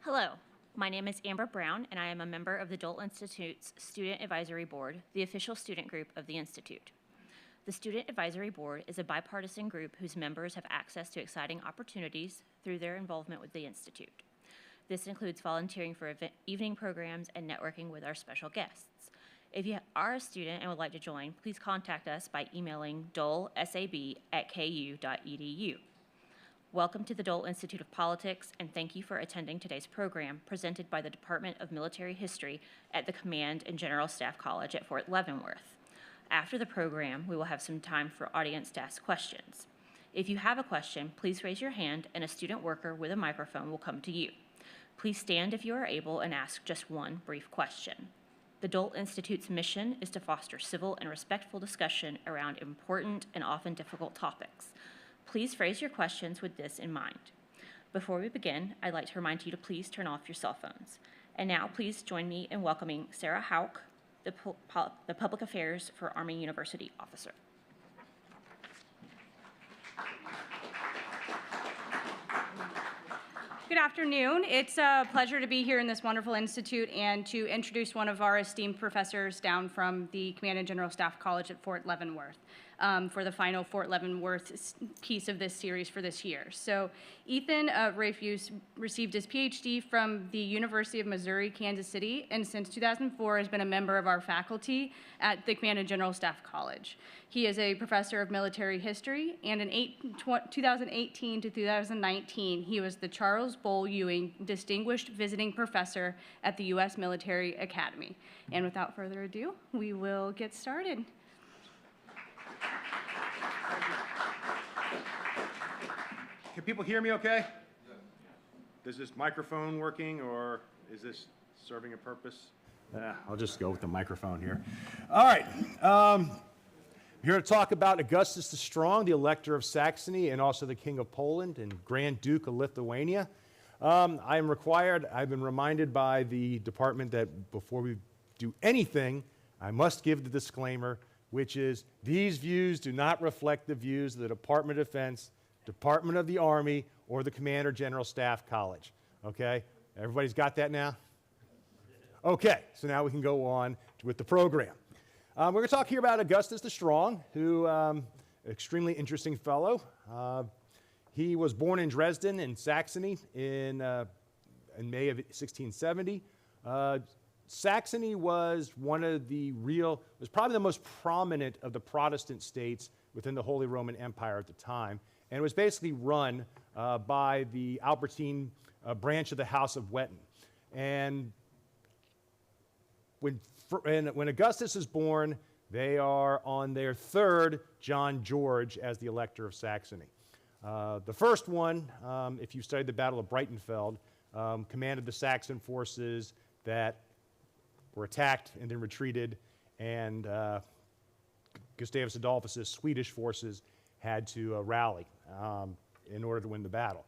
Hello, my name is Amber Brown, and I am a member of the Dole Institute's Student Advisory Board, the official student group of the Institute. The Student Advisory Board is a bipartisan group whose members have access to exciting opportunities through their involvement with the Institute. This includes volunteering for evening programs and networking with our special guests. If you are a student and would like to join, please contact us by emailing dolesab@ku.edu. Welcome to the Dole Institute of Politics, and thank you for attending today's program presented by the Department of Military History at the Command and General Staff College at Fort Leavenworth. After the program, we will have some time for audience to ask questions. If you have a question, please raise your hand and a student worker with a microphone will come to you. Please stand if you are able and ask just one brief question. The Dole Institute's mission is to foster civil and respectful discussion around important and often difficult topics. Please phrase your questions with this in mind. Before we begin, I'd like to remind you to please turn off your cell phones. And now please join me in welcoming Sarah Hauk, the Public Affairs for Army University Officer. Good afternoon. It's a pleasure to be here in this wonderful institute and to introduce one of our esteemed professors down from the Command and General Staff College at Fort Leavenworth for the final Fort Leavenworth piece of this series for this year. So Ethan Rafuse received his PhD from the University of Missouri, Kansas City, and since 2004 has been a member of our faculty at the Command and General Staff College. He is a professor of military history, and in 2018 to 2019, he was the Charles Bull Ewing Distinguished Visiting Professor at the U.S. Military Academy. And without further ado, we will get started. Can people hear me okay? Is this microphone working, or is this serving a purpose? I'll just go with the microphone here. All right. I'm here to talk about Augustus the Strong, the Elector of Saxony, and also the King of Poland and Grand Duke of Lithuania. I've been reminded by the department that before we do anything, I must give the disclaimer, which is these views do not reflect the views of the Department of Defense, Department of the Army, or the Commander General Staff College. Okay? Everybody's got that now? Okay, so now we can go on with the program. We're going to talk here about Augustus the Strong, who extremely interesting fellow. He was born in Dresden in Saxony in May of 1670. Saxony was was probably the most prominent of the Protestant states within the Holy Roman Empire at the time, and it was basically run by the Albertine branch of the House of Wettin. And when Augustus is born, they are on their third John George as the Elector of Saxony. The first one, if you studied the Battle of Breitenfeld, commanded the Saxon forces that were attacked and then retreated, and Gustavus Adolphus's Swedish forces had to rally in order to win the battle.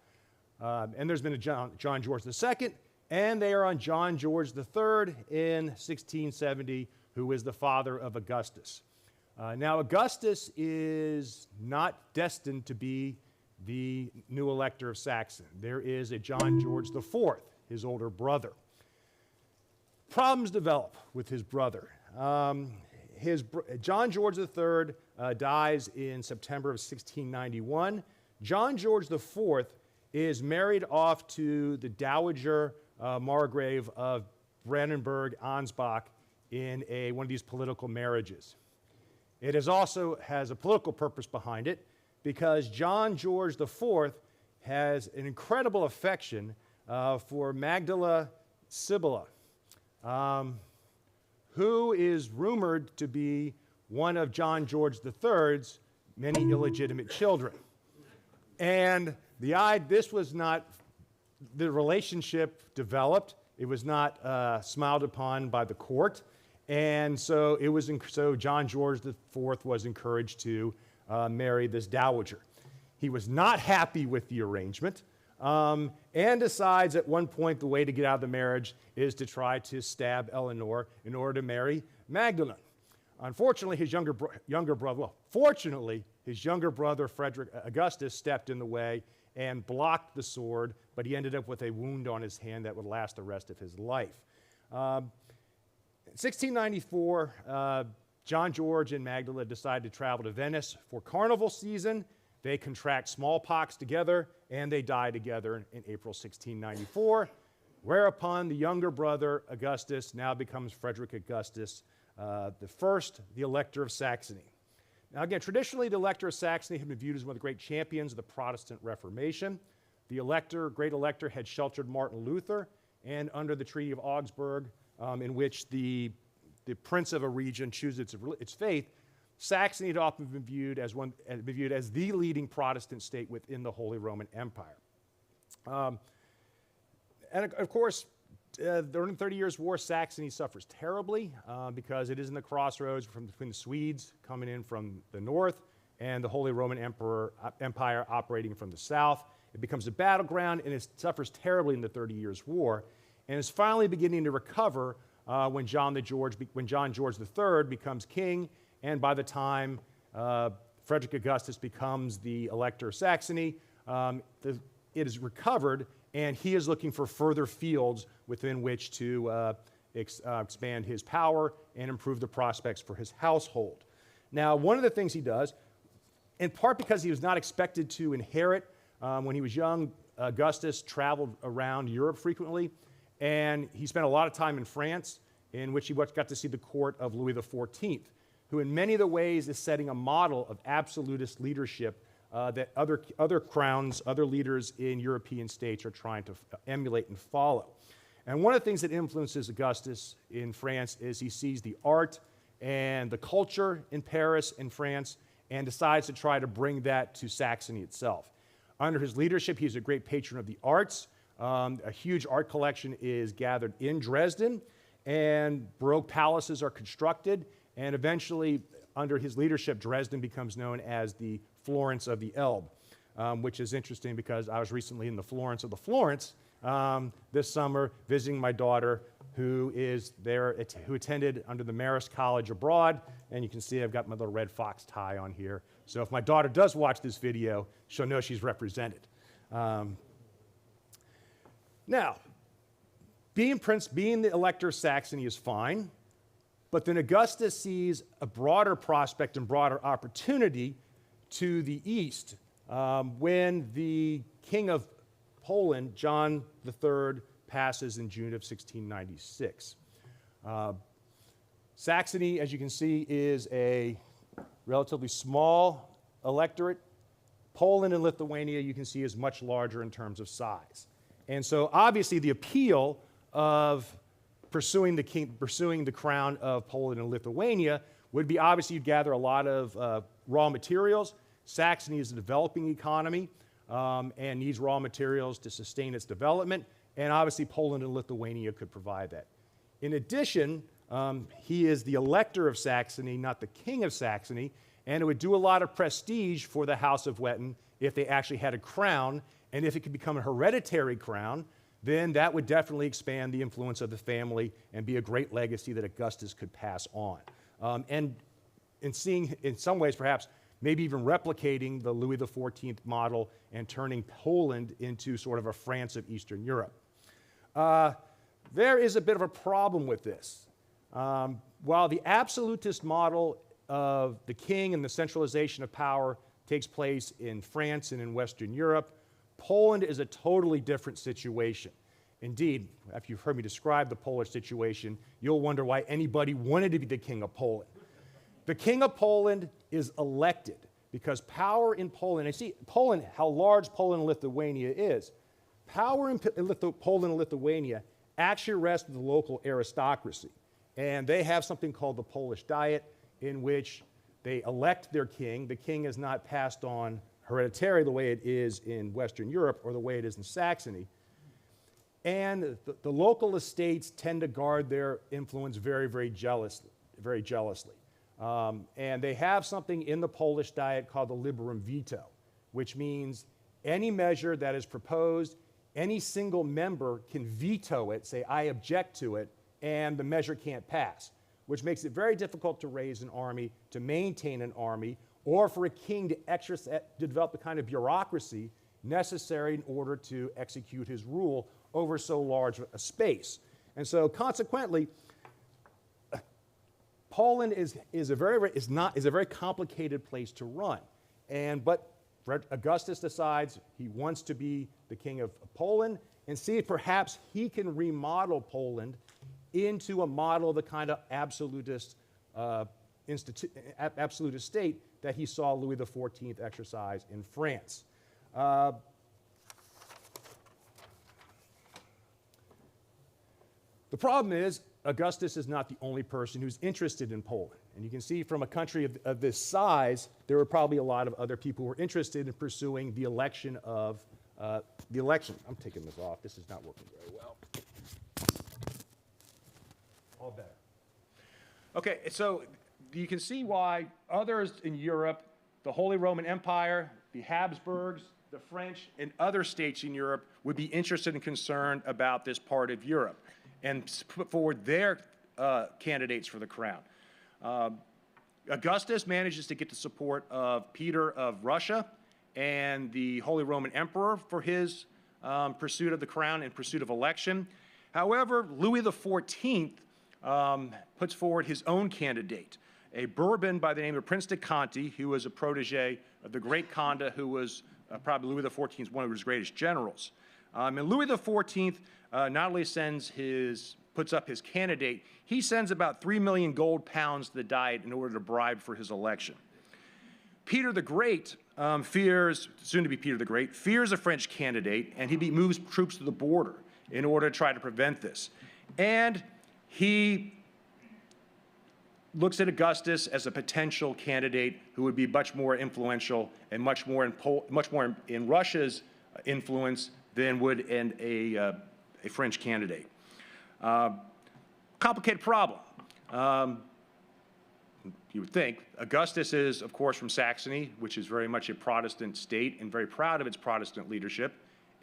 And there's been a John George II, and they are on John George III in 1670, who is the father of Augustus. Now, Augustus is not destined to be the new Elector of Saxony. There is a John George IV, his older brother. Problems develop with his brother. John George III dies in September of 1691. John George IV is married off to the Dowager Margrave of Brandenburg-Ansbach in one of these political marriages. It also has a political purpose behind it, because John George IV has an incredible affection for Magdala Sibylla, who is rumored to be one of John George III's many illegitimate children. And this was not, the relationship developed, it was not smiled upon by the court, and so John George IV was encouraged to marry this dowager. He was not happy with the arrangement, and decides at one point the way to get out of the marriage is to try to stab Eleanor in order to marry Magdalene. Unfortunately, his younger brother Frederick Augustus stepped in the way and blocked the sword, but he ended up with a wound on his hand that would last the rest of his life. In 1694, John George and Magdalene decided to travel to Venice for carnival season. They contract smallpox together, and they die together in April 1694, whereupon the younger brother, Augustus, now becomes Frederick Augustus the First, the Elector of Saxony. Now again, traditionally, the Elector of Saxony had been viewed as one of the great champions of the Protestant Reformation. The Elector, great Elector, had sheltered Martin Luther, and under the Treaty of Augsburg, in which the prince of a region chooses its faith, Saxony had often been viewed as the leading Protestant state within the Holy Roman Empire. And of course, during the 30 Years' War, Saxony suffers terribly because it is in the crossroads between the Swedes coming in from the north and the Holy Roman Empire operating from the south. It becomes a battleground, and it suffers terribly in the 30 Years' War, and is finally beginning to recover when John George III becomes king, and by the time Frederick Augustus becomes the Elector of Saxony, it is recovered, and he is looking for further fields within which to expand his power and improve the prospects for his household. Now, one of the things he does, in part because he was not expected to inherit, when he was young, Augustus traveled around Europe frequently, and he spent a lot of time in France, in which he got to see the court of Louis XIV, who in many of the ways is setting a model of absolutist leadership that other crowns, other leaders in European states are trying to emulate and follow. And one of the things that influences Augustus in France is he sees the art and the culture in Paris and France and decides to try to bring that to Saxony itself. Under his leadership, he's a great patron of the arts. A huge art collection is gathered in Dresden, and Baroque palaces are constructed, and eventually, under his leadership, Dresden becomes known as the Florence of the Elbe, which is interesting because I was recently in the Florence of the Florence this summer visiting my daughter who attended under the Marist College abroad, and you can see I've got my little red fox tie on here. So if my daughter does watch this video, she'll know she's represented. Now, being the Elector of Saxony is fine, but then Augustus sees a broader prospect and broader opportunity to the east when the King of Poland, John III, passes in June of 1696. Saxony, as you can see, is a relatively small electorate. Poland and Lithuania, you can see, is much larger in terms of size. And so obviously the appeal of pursuing the crown of Poland and Lithuania would be obviously you'd gather a lot of raw materials. Saxony is a developing economy and needs raw materials to sustain its development, and obviously Poland and Lithuania could provide that. In addition, he is the Elector of Saxony, not the King of Saxony, and it would do a lot of prestige for the House of Wettin if they actually had a crown, and if it could become a hereditary crown, then that would definitely expand the influence of the family and be a great legacy that Augustus could pass on. And seeing, in some ways, perhaps, maybe even replicating the Louis XIV model and turning Poland into sort of a France of Eastern Europe. There is a bit of a problem with this. While the absolutist model of the king and the centralization of power takes place in France and in Western Europe, Poland is a totally different situation. Indeed, after you've heard me describe the Polish situation, you'll wonder why anybody wanted to be the king of Poland. The king of Poland is elected because power in Poland, and see Poland, how large Poland and Lithuania is, power in Poland and Lithuania actually rests with the local aristocracy. And they have something called the Polish Diet, in which they elect their king. The king is not passed on hereditary the way it is in Western Europe or the way it is in Saxony. And the local estates tend to guard their influence very, very jealously. And they have something in the Polish Diet called the liberum veto, which means any measure that is proposed, any single member can veto it, say, I object to it, and the measure can't pass, which makes it very difficult to raise an army, to maintain an army, or for a king to develop the kind of bureaucracy necessary in order to execute his rule over so large a space. And so consequently, Poland is a very complicated place to run. But Augustus decides he wants to be the king of Poland and see if perhaps he can remodel Poland into a model of the kind of absolutist state that he saw Louis XIV exercise in France. The problem is, Augustus is not the only person who's interested in Poland. And you can see from a country of this size, there were probably a lot of other people who were interested in pursuing the election of the election. I'm taking this off. This is not working very well. All better. Okay, so you can see why others in Europe, the Holy Roman Empire, the Habsburgs, the French, and other states in Europe would be interested and concerned about this part of Europe and put forward their candidates for the crown. Augustus manages to get the support of Peter of Russia and the Holy Roman Emperor for his pursuit of the crown and pursuit of election. However, Louis XIV puts forward his own candidate, a Bourbon by the name of Prince de Conti, who was a protege of the great Conde, who was probably Louis XIV's one of his greatest generals. And Louis XIV not only puts up his candidate, he sends about 3 million gold pounds to the Diet in order to bribe for his election. Peter the Great soon to be Peter the Great, fears a French candidate, and he moves troops to the border in order to try to prevent this. And he looks at Augustus as a potential candidate who would be much more influential and much more in Russia's influence than would in a French candidate. Complicated problem. You would think. Augustus is, of course, from Saxony, which is very much a Protestant state and very proud of its Protestant leadership,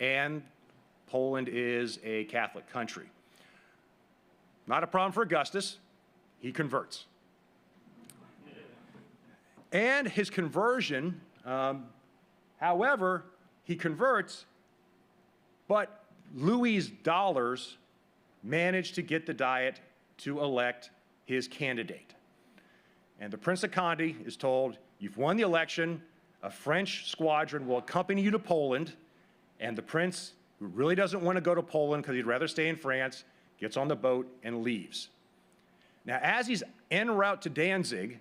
and Poland is a Catholic country. Not a problem for Augustus. He converts. And his conversion, however, he converts, but Louis's dollars managed to get the Diet to elect his candidate. And the Prince of Conde is told, you've won the election, a French squadron will accompany you to Poland, and the prince, who really doesn't want to go to Poland because he'd rather stay in France, gets on the boat and leaves. Now, as he's en route to Danzig,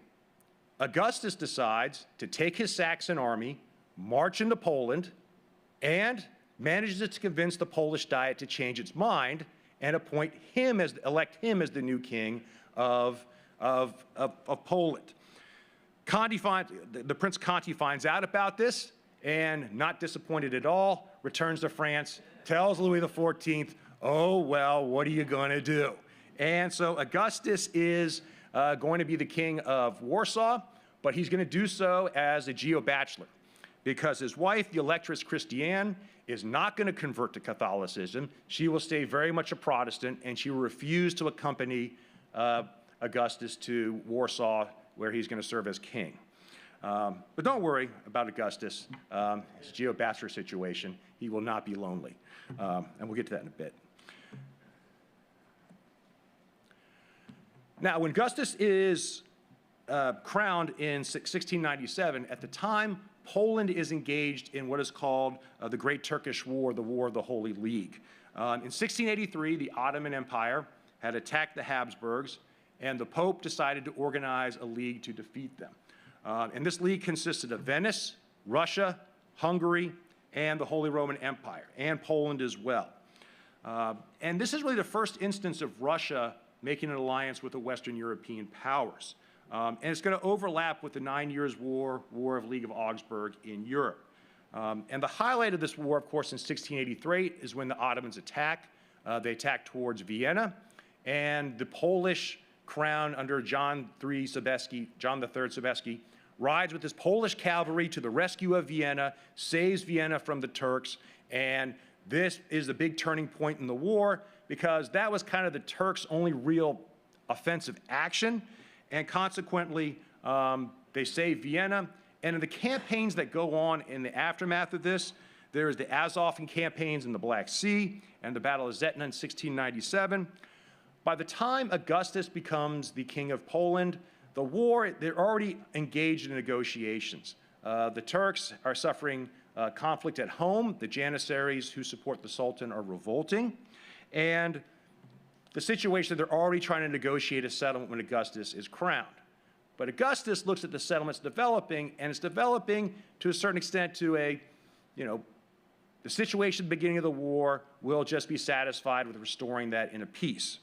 Augustus decides to take his Saxon army, march into Poland, and manages to convince the Polish Diet to change its mind and elect him as the new king of Poland. The Prince Conti finds out about this and, not disappointed at all, returns to France, tells Louis XIV, oh, well, what are you going to do? And so Augustus is going to be the king of Warsaw, but he's going to do so as a geo-bachelor because his wife, the Electress Christiane, is not going to convert to Catholicism. She will stay very much a Protestant, and she will refuse to accompany Augustus to Warsaw, where he's going to serve as king. But don't worry about Augustus, his geo-bachelor situation. He will not be lonely, and we'll get to that in a bit. Now, when Augustus is crowned in 1697, at the time, Poland is engaged in what is called the Great Turkish War, the War of the Holy League. In 1683, the Ottoman Empire had attacked the Habsburgs, and the Pope decided to organize a league to defeat them. And this league consisted of Venice, Russia, Hungary, and the Holy Roman Empire, and Poland as well. And this is really the first instance of Russia making an alliance with the Western European powers. And it's going to overlap with the 9 Years' War, War of League of Augsburg in Europe. And the highlight of this war, of course, in 1683 is when the Ottomans attack. They attack towards Vienna, and the Polish crown under John III Sobieski, rides with his Polish cavalry to the rescue of Vienna, saves Vienna from the Turks, and this is the big turning point in the war because that was kind of the Turks' only real offensive action, and consequently, they save Vienna. And in the campaigns that go on in the aftermath of this, There is the Azov campaigns in the Black Sea and the Battle of Zetina in 1697. By the time Augustus becomes the king of Poland, the war, they're already engaged in negotiations. The Turks are suffering conflict at home. The Janissaries who support the Sultan are revolting. And the situation, they're already trying to negotiate a settlement when Augustus is crowned. But Augustus looks at the settlements developing, and it's developing to a certain extent to a, the situation at the beginning of the war will just be satisfied with restoring that in a peace.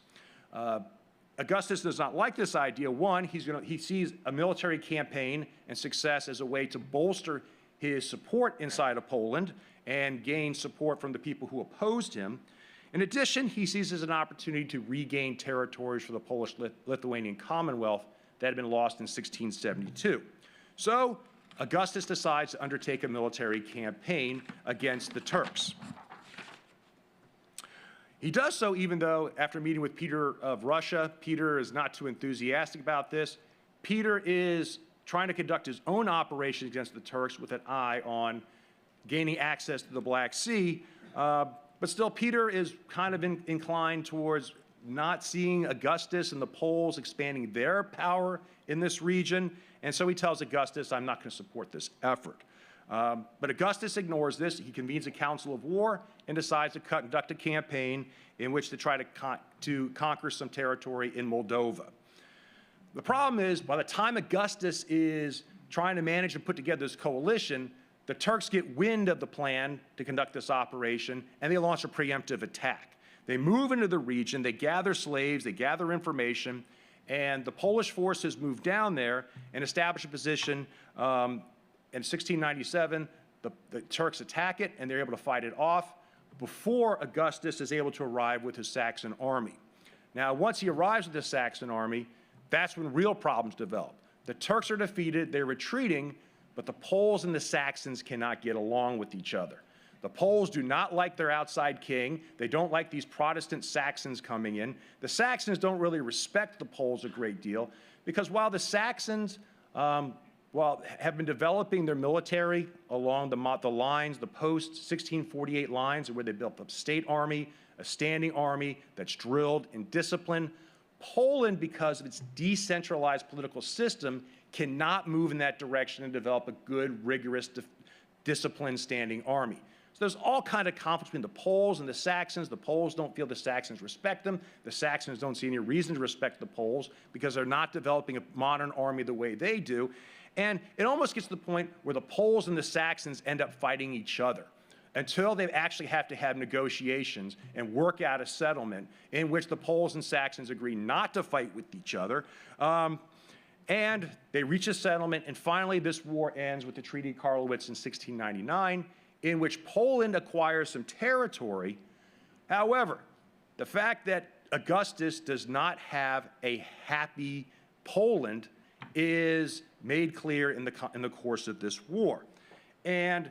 Augustus does not like this idea. One, he sees a military campaign and success as a way to bolster his support inside of Poland and gain support from the people who opposed him. In addition, he sees as an opportunity to regain territories for the Polish-Lithuanian Commonwealth that had been lost in 1672. So Augustus decides to undertake a military campaign against the Turks. He does so even though, after meeting with Peter of Russia, Peter is not too enthusiastic about this. Peter is trying to conduct his own operations against the Turks with an eye on gaining access to the Black Sea. But still, Peter is kind of inclined towards not seeing Augustus and the Poles expanding their power in this region. And so he tells Augustus, I'm not going to support this effort. But Augustus ignores this. He convenes a council of war and decides to conduct a campaign in which to try to conquer some territory in Moldova. The problem is, by the time Augustus is trying to manage and put together this coalition, the Turks get wind of the plan to conduct this operation, and they launch a preemptive attack. They move into the region, they gather slaves, they gather information, and the Polish forces move down there and establish a position. In 1697, the Turks attack it, and they're able to fight it off before Augustus is able to arrive with his Saxon army. Now, once he arrives with the Saxon army, that's when real problems develop. The Turks are defeated, they're retreating, but the Poles and the Saxons cannot get along with each other. The Poles do not like their outside king. They don't like these Protestant Saxons coming in. The Saxons don't really respect the Poles a great deal because while the Saxons have been developing their military along the lines, the post-1648 lines where they built a state army, a standing army that's drilled and disciplined, Poland, because of its decentralized political system, cannot move in that direction and develop a good, rigorous, disciplined standing army. So there's all kind of conflicts between the Poles and the Saxons. The Poles don't feel the Saxons respect them. The Saxons don't see any reason to respect the Poles because they're not developing a modern army the way they do. And it almost gets to the point where the Poles and the Saxons end up fighting each other until they actually have to have negotiations and work out a settlement in which the Poles and Saxons agree not to fight with each other. And they reach a settlement, and finally this war ends with the Treaty of Karlowitz in 1699, in which Poland acquires some territory. However, the fact that Augustus does not have a happy Poland is made clear in the course of this war. And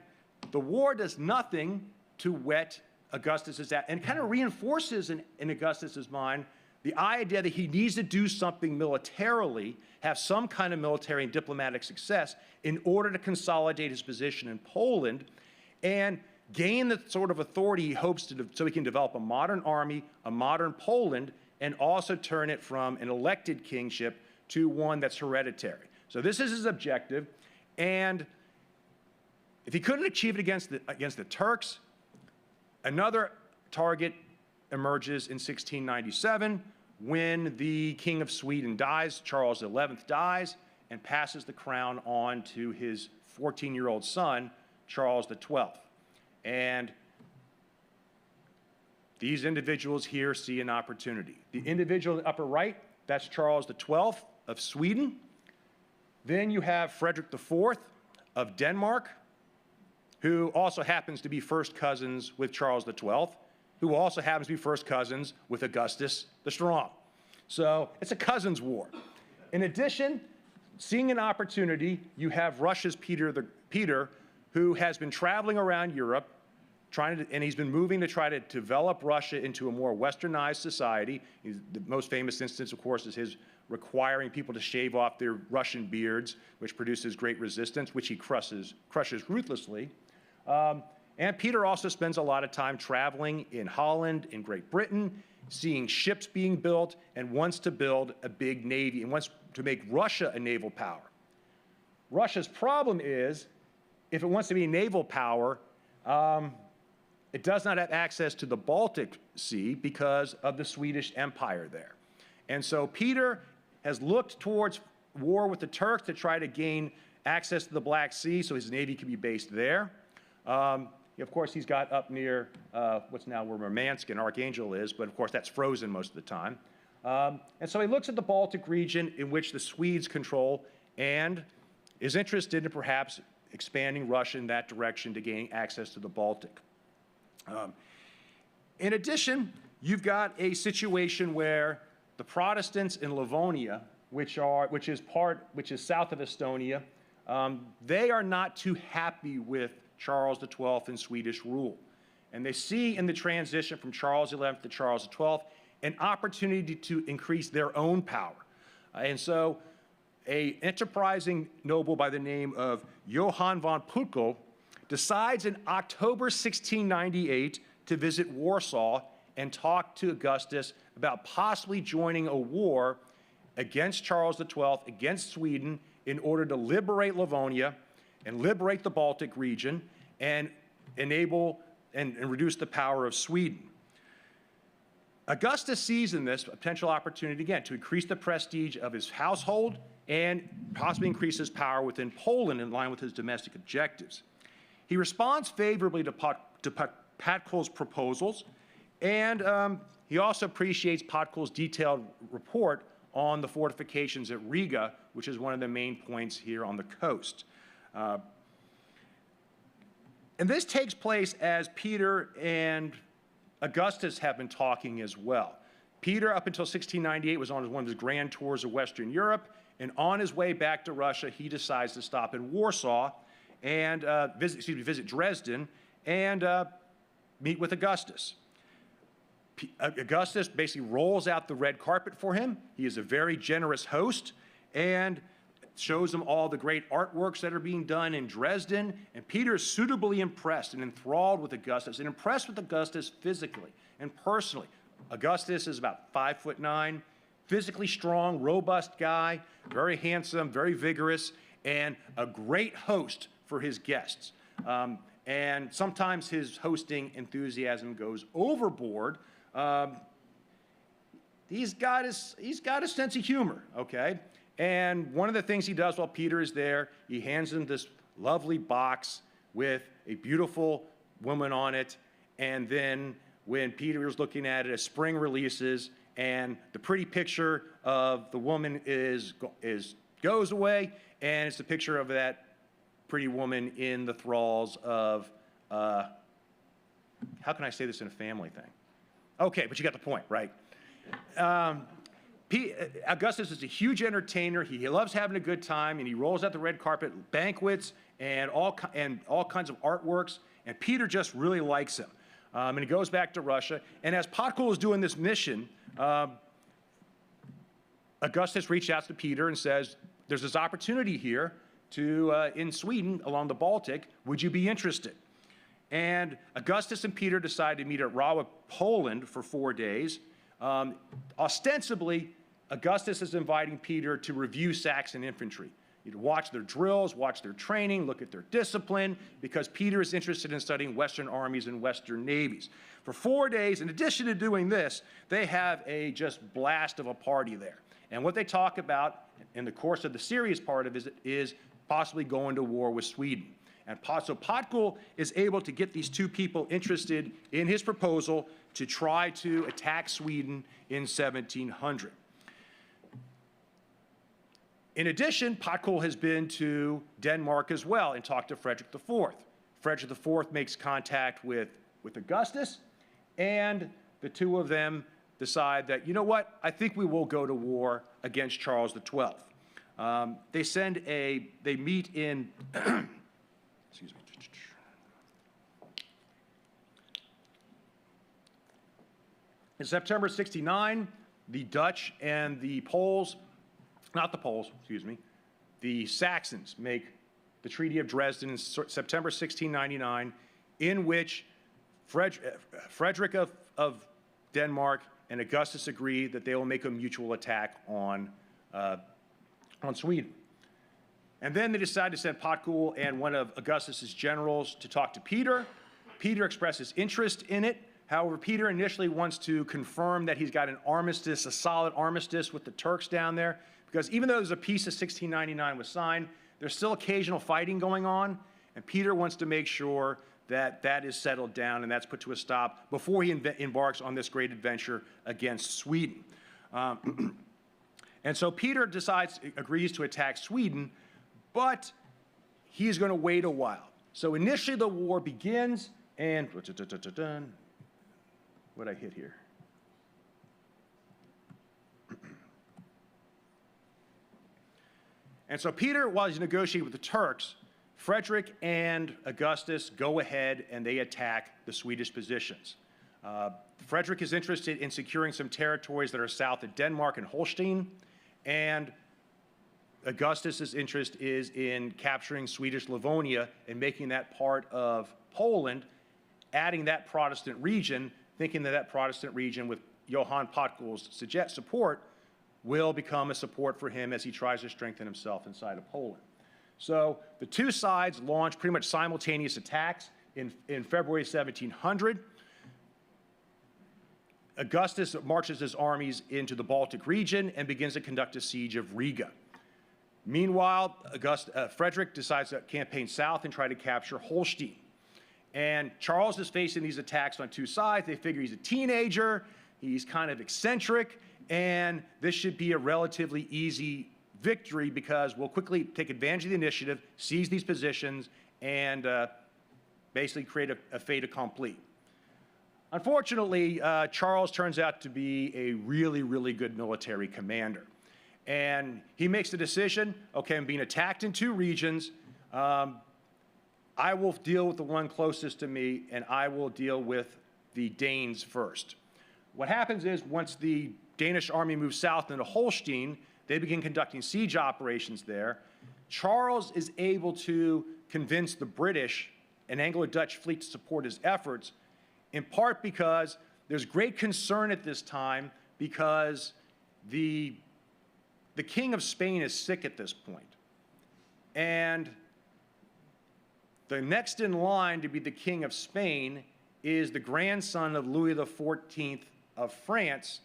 the war does nothing to whet Augustus's and kind of reinforces in Augustus's mind the idea that he needs to do something militarily, have some kind of military and diplomatic success in order to consolidate his position in Poland and gain the sort of authority he hopes to, so he can develop a modern army, a modern Poland, and also turn it from an elected kingship to one that's hereditary. So this is his objective, and if he couldn't achieve it against the Turks, another target emerges in 1697 when the King of Sweden dies, Charles XI dies, and passes the crown on to his 14-year-old son, Charles XII. And these individuals here see an opportunity. The individual in the upper right, that's Charles XII of Sweden. Then you have Frederick IV of Denmark, who also happens to be first cousins with Charles XII, who also happens to be first cousins with Augustus the Strong. So it's a cousins' war. In addition, seeing an opportunity, you have Russia's Peter, who has been traveling around Europe, and he's been moving to try to develop Russia into a more westernized society. The most famous instance, of course, is his requiring people to shave off their Russian beards, which produces great resistance, which he crushes ruthlessly. And Peter also spends a lot of time traveling in Holland, in Great Britain, seeing ships being built, and wants to build a big navy and wants to make Russia a naval power. Russia's problem is, if it wants to be a naval power, it does not have access to the Baltic Sea because of the Swedish Empire there. And so Peter has looked towards war with the Turks to try to gain access to the Black Sea so his navy can be based there. Of course, he's got up near what's now where Murmansk and Archangel is, but of course that's frozen most of the time. And so he looks at the Baltic region in which the Swedes control and is interested in perhaps expanding Russia in that direction to gain access to the Baltic. In addition, you've got a situation where the Protestants in Livonia, which is south of Estonia, they are not too happy with Charles XII and Swedish rule. And they see in the transition from Charles XI to Charles XII an opportunity to increase their own power. And so an enterprising noble by the name of Johann von Putko decides in October 1698 to visit Warsaw and talk to Augustus about possibly joining a war against Charles XII, against Sweden, in order to liberate Livonia and liberate the Baltic region and enable and reduce the power of Sweden. Augustus sees in this a potential opportunity, again, to increase the prestige of his household and possibly increase his power within Poland in line with his domestic objectives. He responds favorably to Patkul's proposals, and he also appreciates Patkul's detailed report on the fortifications at Riga, which is one of the main points here on the coast. And this takes place as Peter and Augustus have been talking as well. Peter, up until 1698, was on one of his grand tours of Western Europe, and on his way back to Russia, he decides to stop in Warsaw and visit Dresden and meet with Augustus. Augustus basically rolls out the red carpet for him. He is a very generous host and shows him all the great artworks that are being done in Dresden. And Peter is suitably impressed and enthralled with Augustus and impressed with Augustus physically and personally. Augustus is about 5'9", physically strong, robust guy, very handsome, very vigorous, and a great host for his guests. And sometimes his hosting enthusiasm goes overboard. He's got a sense of humor, okay? And one of the things he does while Peter is there, he hands him this lovely box with a beautiful woman on it. And then when Peter is looking at it, a spring releases, and the pretty picture of the woman goes away, and it's a picture of that pretty woman in the thralls of, how can I say this in a family thing? Okay, but you got the point, right? Augustus is a huge entertainer. He loves having a good time, and he rolls out the red carpet banquets and all kinds of artworks, and Peter just really likes him. And he goes back to Russia, and as Patkul is doing this mission, Augustus reached out to Peter and says, there's this opportunity here in Sweden along the Baltic. Would you be interested? And Augustus and Peter decided to meet at Rawa, Poland for 4 days. Ostensibly, Augustus is inviting Peter to review Saxon infantry. You'd watch their drills, watch their training, look at their discipline, because Peter is interested in studying Western armies and Western navies. For 4 days, in addition to doing this, they have a just blast of a party there. And what they talk about in the course of the serious part of it is possibly going to war with Sweden. And so Patkul is able to get these two people interested in his proposal to try to attack Sweden in 1700. In addition, Patkul has been to Denmark as well and talked to Frederick IV. Frederick IV makes contact with Augustus, and the two of them decide that, you know what, I think we will go to war against Charles XII. They meet in, excuse me. In September 69, the Dutch and the Poles, not the Poles, excuse me, the Saxons make the Treaty of Dresden in September 1699, in which Frederick of Denmark and Augustus agree that they will make a mutual attack on Sweden. And then they decide to send Potkul and one of Augustus's generals to talk to Peter. Peter expresses interest in it. However, Peter initially wants to confirm that he's got an armistice, a solid armistice with the Turks down there, because even though there's a peace of 1699 was signed, there's still occasional fighting going on, and Peter wants to make sure that that is settled down and that's put to a stop before he embarks on this great adventure against Sweden. And so Peter agrees to attack Sweden, but he's going to wait a while. So initially the war begins, and what'd I hit here? And so Peter, while he's negotiating with the Turks, Frederick and Augustus go ahead and they attack the Swedish positions. Frederick is interested in securing some territories that are south of Denmark and Holstein, and Augustus's interest is in capturing Swedish Livonia and making that part of Poland, adding that Protestant region, thinking that that Protestant region with Johann Potkul's support will become a support for him as he tries to strengthen himself inside of Poland. So the two sides launch pretty much simultaneous attacks in February 1700. Augustus marches his armies into the Baltic region and begins to conduct a siege of Riga. Meanwhile, Frederick decides to campaign south and try to capture Holstein. And Charles is facing these attacks on two sides. They figure he's a teenager, he's kind of eccentric, and this should be a relatively easy victory because we'll quickly take advantage of the initiative, seize these positions, and basically create a fait accompli. Unfortunately, Charles turns out to be a really, really good military commander. And he makes the decision, okay, I'm being attacked in two regions. I will deal with the one closest to me, and I will deal with the Danes first. What happens is once the Danish army moves south into Holstein, they begin conducting siege operations there. Charles is able to convince the British and Anglo-Dutch fleet to support his efforts, in part because there's great concern at this time because the King of Spain is sick at this point. And the next in line to be the King of Spain is the grandson of Louis XIV of France,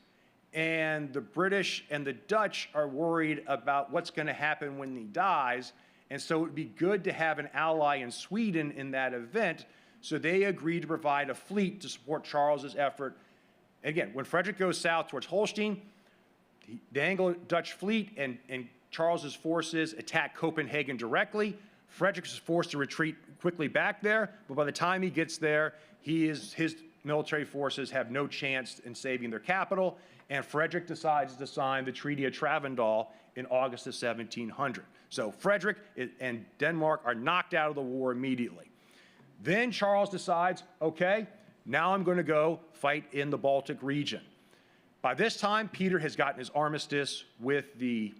and the British and the Dutch are worried about what's going to happen when he dies, and so it would be good to have an ally in Sweden in that event, so they agreed to provide a fleet to support Charles's effort. Again, when Frederick goes south towards Holstein, the Anglo-Dutch fleet and Charles's forces attack Copenhagen directly. Frederick is forced to retreat quickly back there, but by the time he gets there, his military forces have no chance in saving their capital, and Frederick decides to sign the Treaty of Karlowitz in August of 1700. So Frederick and Denmark are knocked out of the war immediately. Then Charles decides, okay, now I'm going to go fight in the Baltic region. By this time, Peter has gotten his armistice with the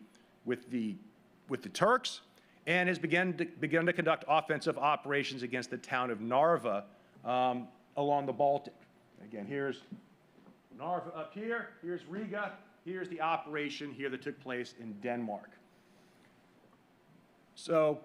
Turks and has begun to conduct offensive operations against the town of Narva along the Baltic. Again, here's Narva up here, here's Riga, here's the operation here that took place in Denmark. So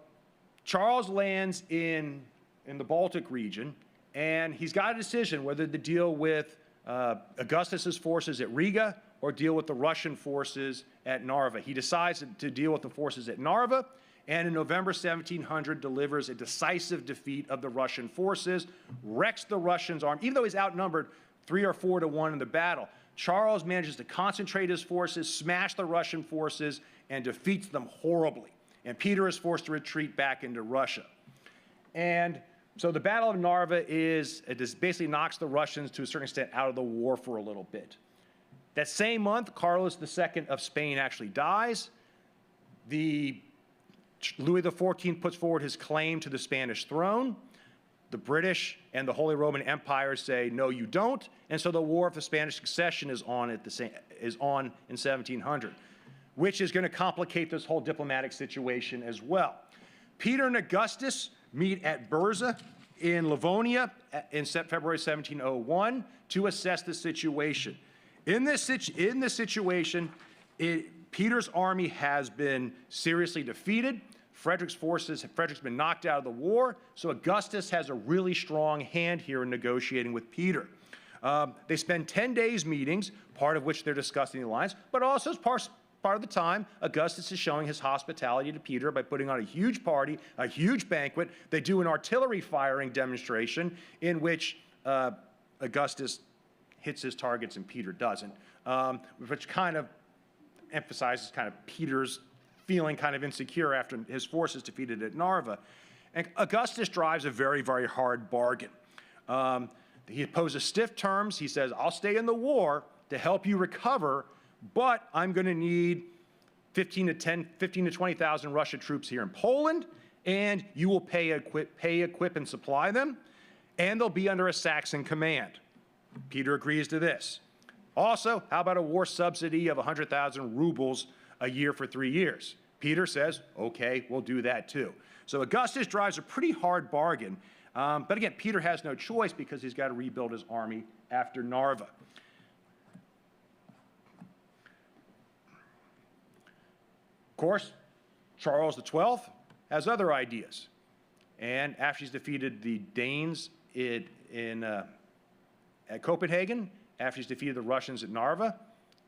Charles lands in the Baltic region, and he's got a decision whether to deal with Augustus's forces at Riga or deal with the Russian forces at Narva. He decides to deal with the forces at Narva, and in November 1700 delivers a decisive defeat of the Russian forces, wrecks the Russians' army. Even though he's outnumbered 3 or 4 to 1 in the battle, Charles manages to concentrate his forces, smash the Russian forces, and defeats them horribly. And Peter is forced to retreat back into Russia. And so the Battle of Narva basically knocks the Russians to a certain extent out of the war for a little bit. That same month, Carlos II of Spain actually dies. Louis XIV puts forward his claim to the Spanish throne. The British and the Holy Roman Empire say, no, you don't. And so the War of the Spanish Succession is on in 1700, which is going to complicate this whole diplomatic situation as well. Peter and Augustus meet at Bursa in Livonia in February 1701 to assess the situation. In this situation, Peter's army has been seriously defeated. Frederick's been knocked out of the war, so Augustus has a really strong hand here in negotiating with Peter. They spend 10 days meetings, part of which they're discussing the alliance, but also as part of the time, Augustus is showing his hospitality to Peter by putting on a huge party, a huge banquet. They do an artillery firing demonstration in which Augustus hits his targets and Peter doesn't, which kind of emphasizes kind of Peter's feeling kind of insecure after his forces defeated at Narva. And Augustus drives a very, very hard bargain. He opposes stiff terms. He says, I'll stay in the war to help you recover, but I'm going to need 15 to 20,000 Russian troops here in Poland, and you will pay, equip, and supply them, and they'll be under a Saxon command. Peter agrees to this. Also, how about a war subsidy of 100,000 rubles a year for 3 years? Peter says, okay, we'll do that too. So Augustus drives a pretty hard bargain, but again, Peter has no choice because he's got to rebuild his army after Narva. Of course, Charles XII has other ideas. And after he's defeated the Danes at Copenhagen, after he's defeated the Russians at Narva,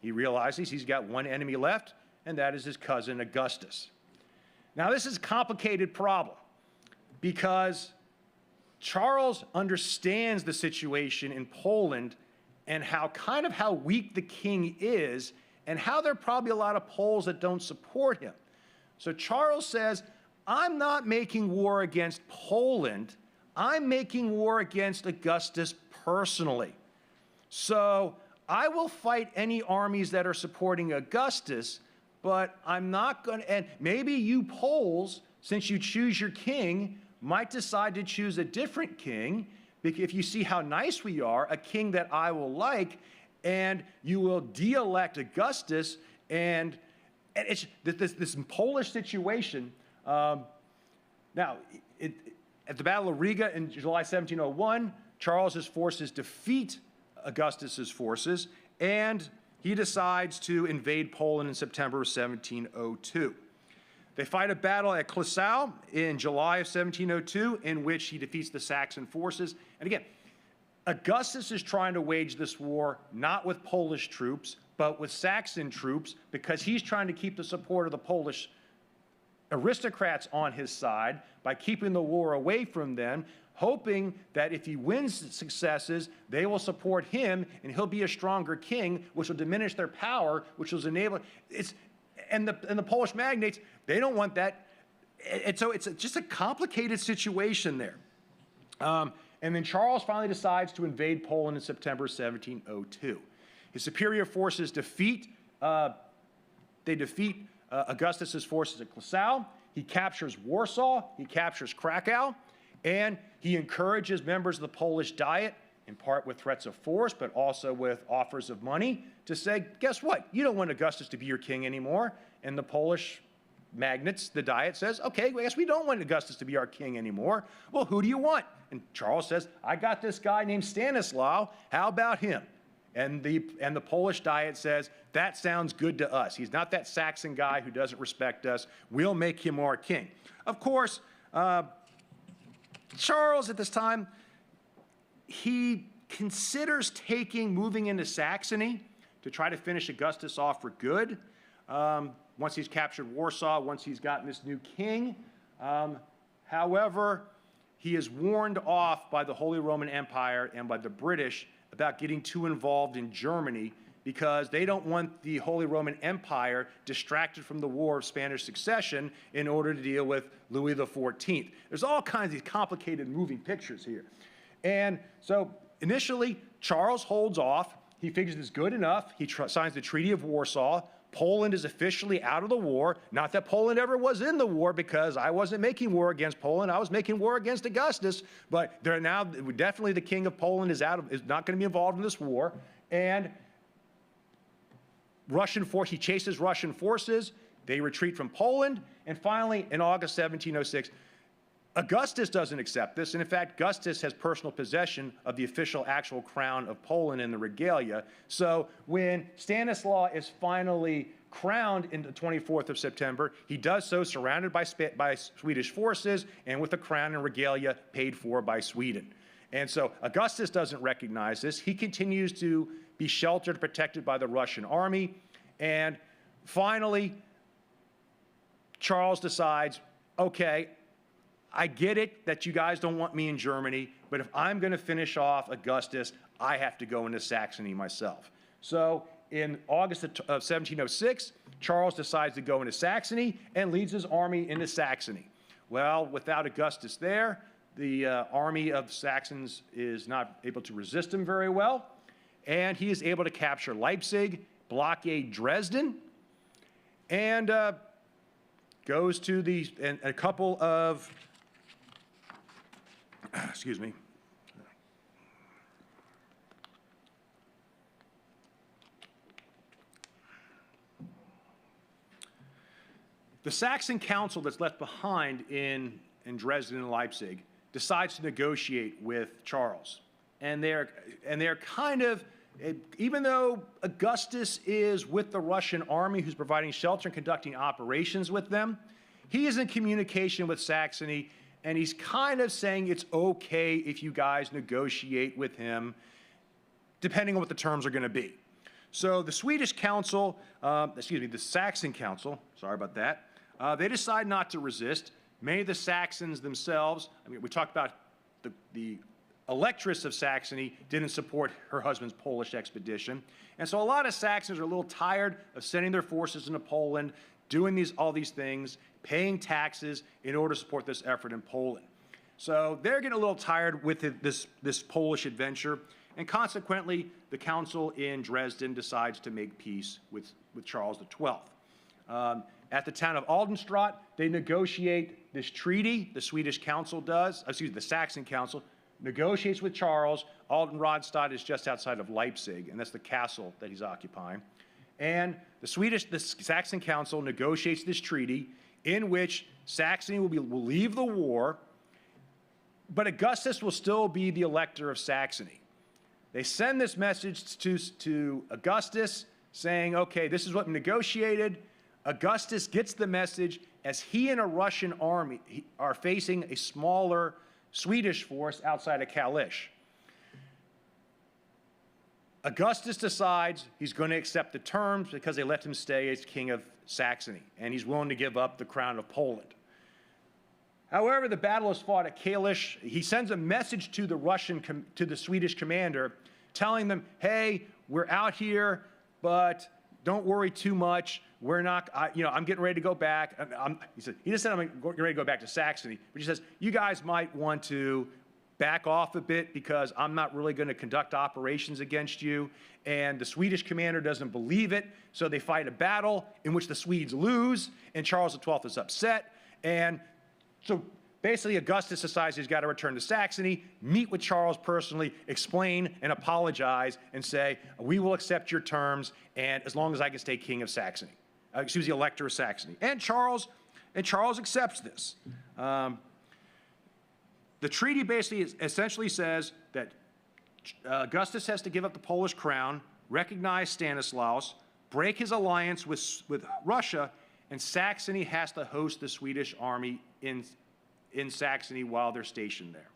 he realizes he's got one enemy left, and that is his cousin Augustus. Now, this is a complicated problem because Charles understands the situation in Poland and how weak the king is, and how there are probably a lot of Poles that don't support him. So Charles says, I'm not making war against Poland, I'm making war against Augustus personally. So I will fight any armies that are supporting Augustus, but I'm not going to, and maybe you Poles, since you choose your king, might decide to choose a different king, because if you see how nice we are, a king that I will like, and you will de-elect Augustus, and it's this Polish situation. Now, at the Battle of Riga in July 1701, Charles's forces defeat Augustus's forces, and he decides to invade Poland in September of 1702. They fight a battle at Klusau in July of 1702, in which he defeats the Saxon forces. And again, Augustus is trying to wage this war not with Polish troops, but with Saxon troops, because he's trying to keep the support of the Polish aristocrats on his side by keeping the war away from them, hoping that if he wins successes, they will support him and he'll be a stronger king, which will diminish their power, which will enable and the Polish magnates, they don't want that. And so it's just a complicated situation there. And then Charles finally decides to invade Poland in September 1702. His superior forces defeat Augustus's forces at Klusau. He captures Warsaw, he captures Krakow, and he encourages members of the Polish Diet, in part with threats of force, but also with offers of money, to say, guess what? You don't want Augustus to be your king anymore. And the Polish magnates, the Diet, says, okay, I guess we don't want Augustus to be our king anymore. Well, who do you want? And Charles says, I got this guy named Stanislaw. How about him? And the Polish Diet says, that sounds good to us. He's not that Saxon guy who doesn't respect us. We'll make him our king. Of course, Charles at this time, he considers moving into Saxony to try to finish Augustus off for good. Once he's captured Warsaw, once he's gotten this new king. However, he is warned off by the Holy Roman Empire and by the British about getting too involved in Germany, because they don't want the Holy Roman Empire distracted from the War of Spanish Succession in order to deal with Louis XIV. There's all kinds of these complicated moving pictures here. And so initially, Charles holds off. He figures it's good enough. He signs the Treaty of Warsaw. Poland is officially out of the war. Not that Poland ever was in the war, because I wasn't making war against Poland. I was making war against Augustus. But they're now definitely the king of Poland is not going to be involved in this war. And he chases Russian forces. They retreat from Poland. And finally, in August 1706, Augustus doesn't accept this, and in fact, Augustus has personal possession of the official actual crown of Poland and the regalia. So when Stanislaw is finally crowned in the 24th of September, he does so surrounded by Swedish forces and with a crown and regalia paid for by Sweden. And so Augustus doesn't recognize this. He continues to be sheltered and protected by the Russian army. And finally, Charles decides, okay, I get it that you guys don't want me in Germany, but if I'm going to finish off Augustus, I have to go into Saxony myself. So in August of 1706, Charles decides to go into Saxony and leads his army into Saxony. Well, without Augustus there, the army of Saxons is not able to resist him very well, and he is able to capture Leipzig, blockade Dresden, and goes to a couple of excuse me. The Saxon council that's left behind in Dresden and Leipzig decides to negotiate with Charles. And they're kind of, even though Augustus is with the Russian army who's providing shelter and conducting operations with them, he is in communication with Saxony, and he's kind of saying it's okay if you guys negotiate with him, depending on what the terms are going to be. So the Swedish council, the Saxon council, sorry about that, they decide not to resist. Many of the Saxons themselves, I mean, we talked about the Electress of Saxony didn't support her husband's Polish expedition. And so a lot of Saxons are a little tired of sending their forces into Poland, doing all these things, paying taxes in order to support this effort in Poland. So they're getting a little tired with this Polish adventure, and consequently, the council in Dresden decides to make peace with Charles XII. At the town of Aldenstraat, they negotiate this treaty. The Swedish council does, the Saxon council negotiates with Charles. Aldenradstadt is just outside of Leipzig, and that's the castle that he's occupying. And the Saxon council negotiates this treaty in which Saxony will leave the war, but Augustus will still be the Elector of Saxony. They send this message to Augustus saying, okay, this is what we negotiated. Augustus gets the message as he and a Russian army are facing a smaller Swedish force outside of Kalisz. Augustus decides he's going to accept the terms because they let him stay as king of Saxony, and he's willing to give up the crown of Poland. However, the battle is fought at Kalisz. He sends a message to the Swedish commander, telling them, "Hey, we're out here, but don't worry too much. We're not, I'm getting ready to go back." He just said, "I'm getting ready to go back to Saxony," but he says, "You guys might want to back off a bit because I'm not really going to conduct operations against you." And the Swedish commander doesn't believe it, so they fight a battle in which the Swedes lose, and Charles XII is upset. And so basically Augustus decides he's got to return to Saxony, meet with Charles personally, explain and apologize, and say, "We will accept your terms, and as long as I can stay king of Saxony." The Elector of Saxony. And Charles accepts this. The treaty basically essentially says that Augustus has to give up the Polish crown, recognize Stanislaus, break his alliance with Russia, and Saxony has to host the Swedish army in Saxony while they're stationed there.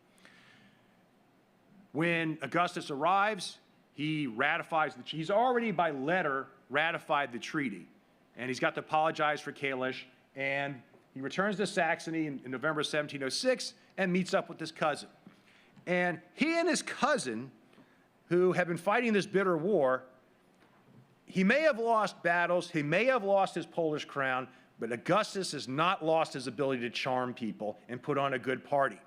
When Augustus arrives, he ratifies he's already by letter ratified the treaty, and he's got to apologize for Kalisz, and he returns to Saxony in November 1706 and meets up with his cousin. And he and his cousin, who have been fighting this bitter war, he may have lost battles, he may have lost his Polish crown, but Augustus has not lost his ability to charm people and put on a good party.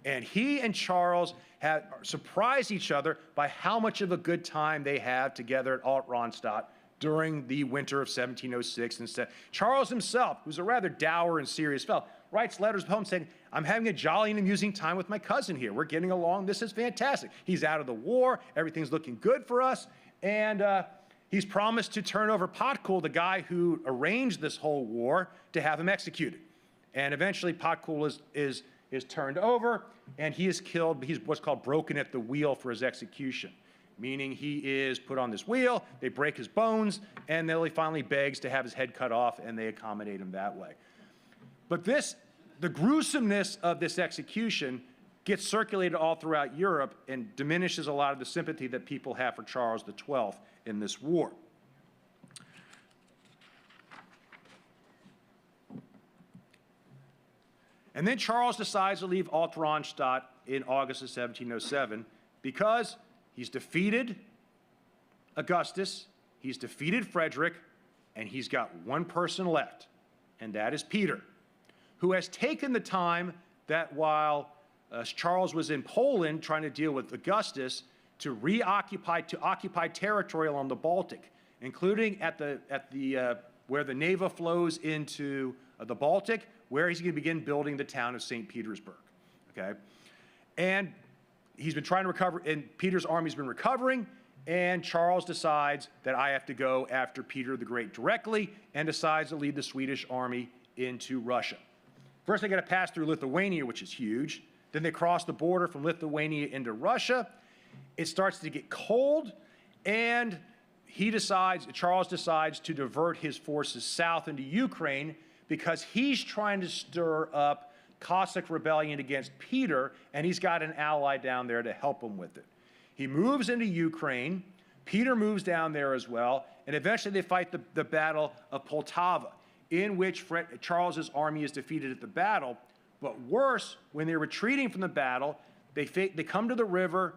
And he and Charles have surprised each other by how much of a good time they have together at Altenradstadt during the winter of 1706. Instead, Charles himself, who's a rather dour and serious fellow, writes letters home saying, "I'm having a jolly and amusing time with my cousin here. We're getting along. This is fantastic. He's out of the war. Everything's looking good for us." And he's promised to turn over Potkul, the guy who arranged this whole war, to have him executed. And eventually Potkul is is turned over, and he is killed. He's what's called broken at the wheel for his execution, meaning he is put on this wheel, they break his bones, and then he finally begs to have his head cut off, and they accommodate him that way. But the gruesomeness of this execution gets circulated all throughout Europe and diminishes a lot of the sympathy that people have for Charles XII in this war. And then Charles decides to leave Alt-Rheinstadt in August of 1707 because he's defeated Augustus, he's defeated Frederick, and he's got one person left, and that is Peter, who has taken the time that while Charles was in Poland trying to deal with Augustus to occupy territory along the Baltic, including at the where the Neva flows into the Baltic, where he's going to begin building the town of St. Petersburg. Okay, and he's been trying to recover, and Peter's army's been recovering, and Charles decides that I have to go after Peter the Great directly, and decides to lead the Swedish army into Russia. First, they got to pass through Lithuania, which is huge. Then they cross the border from Lithuania into Russia. It starts to get cold, and Charles decides to divert his forces south into Ukraine because he's trying to stir up Cossack rebellion against Peter, and he's got an ally down there to help him with it. He moves into Ukraine. Peter moves down there as well, and eventually they fight the Battle of Poltava, in which Charles's army is defeated at the battle. But worse, when they're retreating from the battle, they come to the river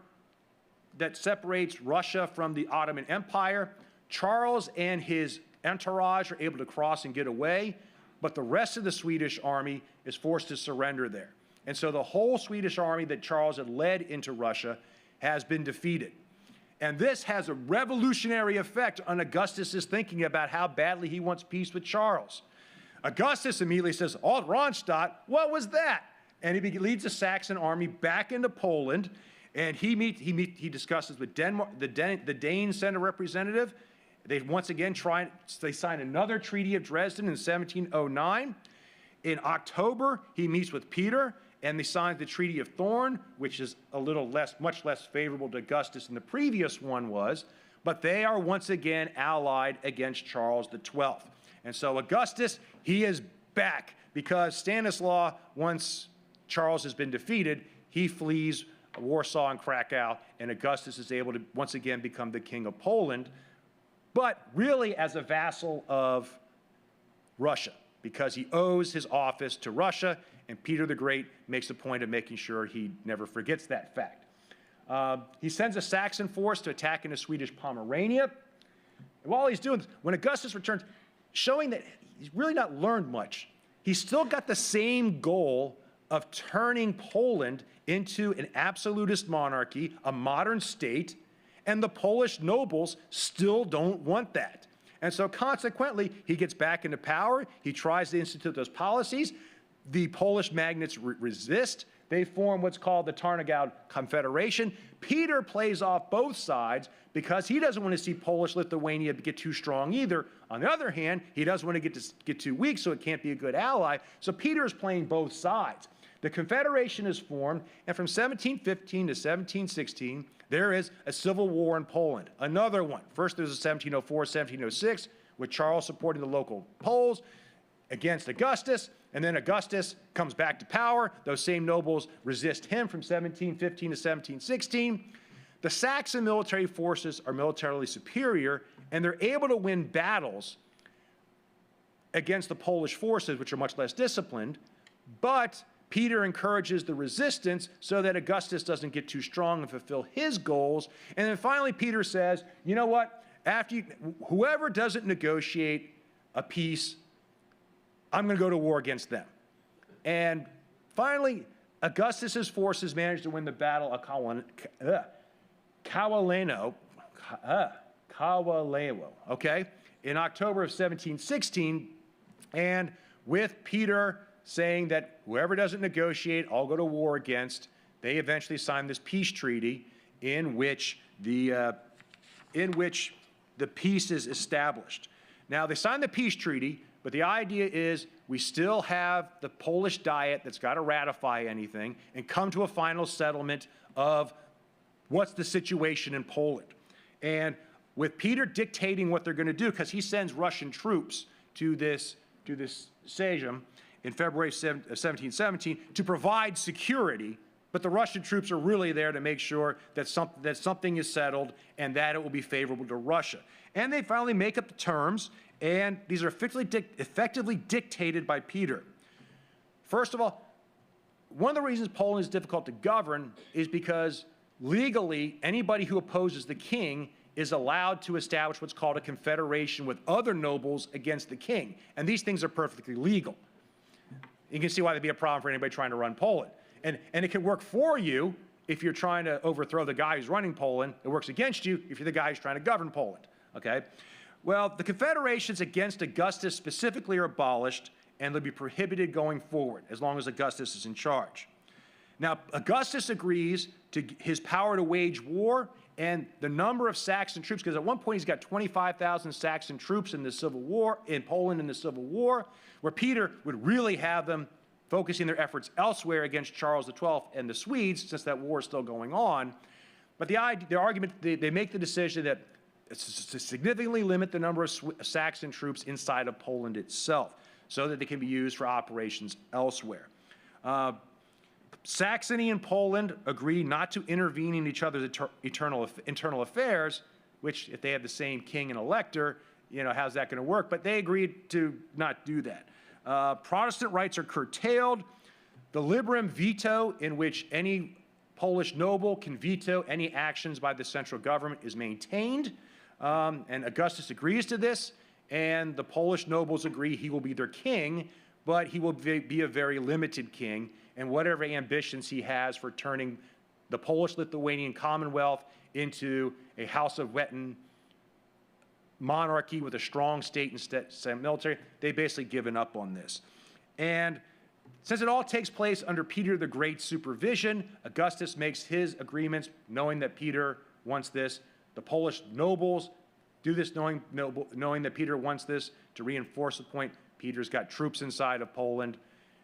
that separates Russia from the Ottoman Empire. Charles and his entourage are able to cross and get away, but the rest of the Swedish army is forced to surrender there. And so the whole Swedish army that Charles had led into Russia has been defeated. And this has a revolutionary effect on Augustus's thinking about how badly he wants peace with Charles. Augustus immediately says, Alt-Rheinstadt, what was that? And he leads the Saxon army back into Poland, and he discusses with Denmark, the Danes send a representative. They once again they sign another Treaty of Dresden in 1709. In October, he meets with Peter, and they sign the Treaty of Thorn, which is much less favorable to Augustus than the previous one was, but they are once again allied against Charles XII. And so Augustus, he is back because Stanislaus, once Charles has been defeated, he flees Warsaw and Krakow, and Augustus is able to once again become the king of Poland, but really as a vassal of Russia, because he owes his office to Russia, and Peter the Great makes a point of making sure he never forgets that fact. He sends a Saxon force to attack into Swedish Pomerania. And while he's doing this, when Augustus returns, showing that he's really not learned much, he's still got the same goal of turning Poland into an absolutist monarchy, a modern state, and the Polish nobles still don't want that. And so consequently, he gets back into power. He tries to institute those policies. The Polish magnates resist. They form what's called the Tarnow Confederation. Peter plays off both sides because he doesn't want to see Polish-Lithuania get too strong either. On the other hand, he doesn't want to get too weak, so it can't be a good ally. So Peter is playing both sides. The Confederation is formed, and from 1715 to 1716, there is a civil war in Poland. Another one. First, there's a 1704, 1706, with Charles supporting the local Poles against Augustus, and then Augustus comes back to power. Those same nobles resist him from 1715 to 1716. The Saxon military forces are militarily superior, and they're able to win battles against the Polish forces, which are much less disciplined, but Peter encourages the resistance so that Augustus doesn't get too strong and fulfill his goals. And then finally, Peter says, you know what? Whoever doesn't negotiate a peace, I'm going to go to war against them. And finally, Augustus's forces managed to win the Battle of Kawaleno, okay, in October of 1716, and with Peter saying that whoever doesn't negotiate, I'll go to war against, they eventually signed this peace treaty in which the peace is established. Now, they signed the peace treaty, but the idea is we still have the Polish Diet that's got to ratify anything and come to a final settlement of what's the situation in Poland. And with Peter dictating what they're going to do, because he sends Russian troops to this Sejm in February of 1717 to provide security, but the Russian troops are really there to make sure that something is settled and that it will be favorable to Russia. And they finally make up the terms, and these are effectively dictated by Peter. First of all, one of the reasons Poland is difficult to govern is because legally anybody who opposes the king is allowed to establish what's called a confederation with other nobles against the king. And these things are perfectly legal. You can see why there'd be a problem for anybody trying to run Poland. And it can work for you if you're trying to overthrow the guy who's running Poland. It works against you if you're the guy who's trying to govern Poland, okay? Well, the confederations against Augustus specifically are abolished, and they'll be prohibited going forward as long as Augustus is in charge. Now, Augustus agrees to his power to wage war and the number of Saxon troops, because at one point he's got 25,000 Saxon troops in the Civil War, in Poland in the Civil War, where Peter would really have them focusing their efforts elsewhere against Charles XII and the Swedes, since that war is still going on. But the argument, they make the decision that it's to significantly limit the number of Saxon troops inside of Poland itself, so that they can be used for operations elsewhere. Saxony and Poland agree not to intervene in each other's internal affairs, which, if they have the same king and elector, you know, how's that going to work? But they agreed to not do that. Protestant rights are curtailed. The liberum veto, in which any Polish noble can veto any actions by the central government, is maintained. And Augustus agrees to this, and the Polish nobles agree he will be their king, but he will be a very limited king, and whatever ambitions he has for turning the Polish-Lithuanian Commonwealth into a House of Wettin monarchy with a strong state and military, they've basically given up on this. And since it all takes place under Peter the Great's supervision, Augustus makes his agreements knowing that Peter wants this. The Polish nobles do this knowing that Peter wants this to reinforce the point. Peter's got troops inside of Poland.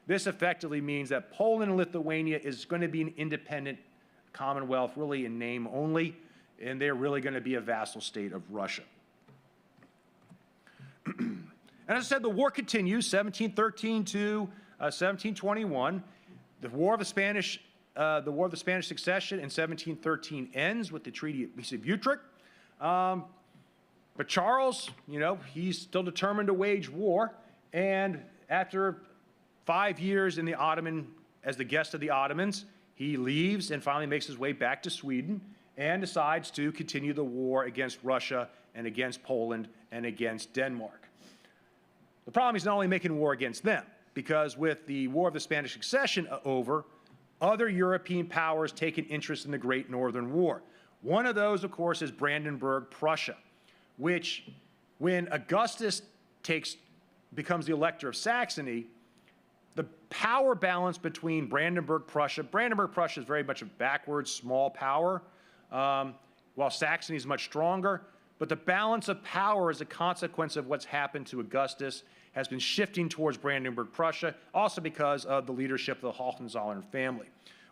This effectively means that Poland and Lithuania is going to be an independent commonwealth, really in name only, and they're really going to be a vassal state of Russia. And as I said, the war continues, 1713 to 1721. The War of the Spanish Succession in 1713 ends with the Treaty of Utrecht. But Charles, you know, he's still determined to wage war, and after 5 years in the Ottoman, as the guest of the Ottomans, he leaves and finally makes his way back to Sweden and decides to continue the war against Russia and against Poland and against Denmark. The problem is not only making war against them, because with the War of the Spanish Succession over, other European powers take an interest in the Great Northern War. One of those, of course, is Brandenburg, Prussia, which, when Augustus becomes the Elector of Saxony, the power balance between Brandenburg, Prussia is very much a backwards, small power, while Saxony is much stronger. But the balance of power as a consequence of what's happened to Augustus has been shifting towards Brandenburg, Prussia, also because of the leadership of the Hohenzollern family.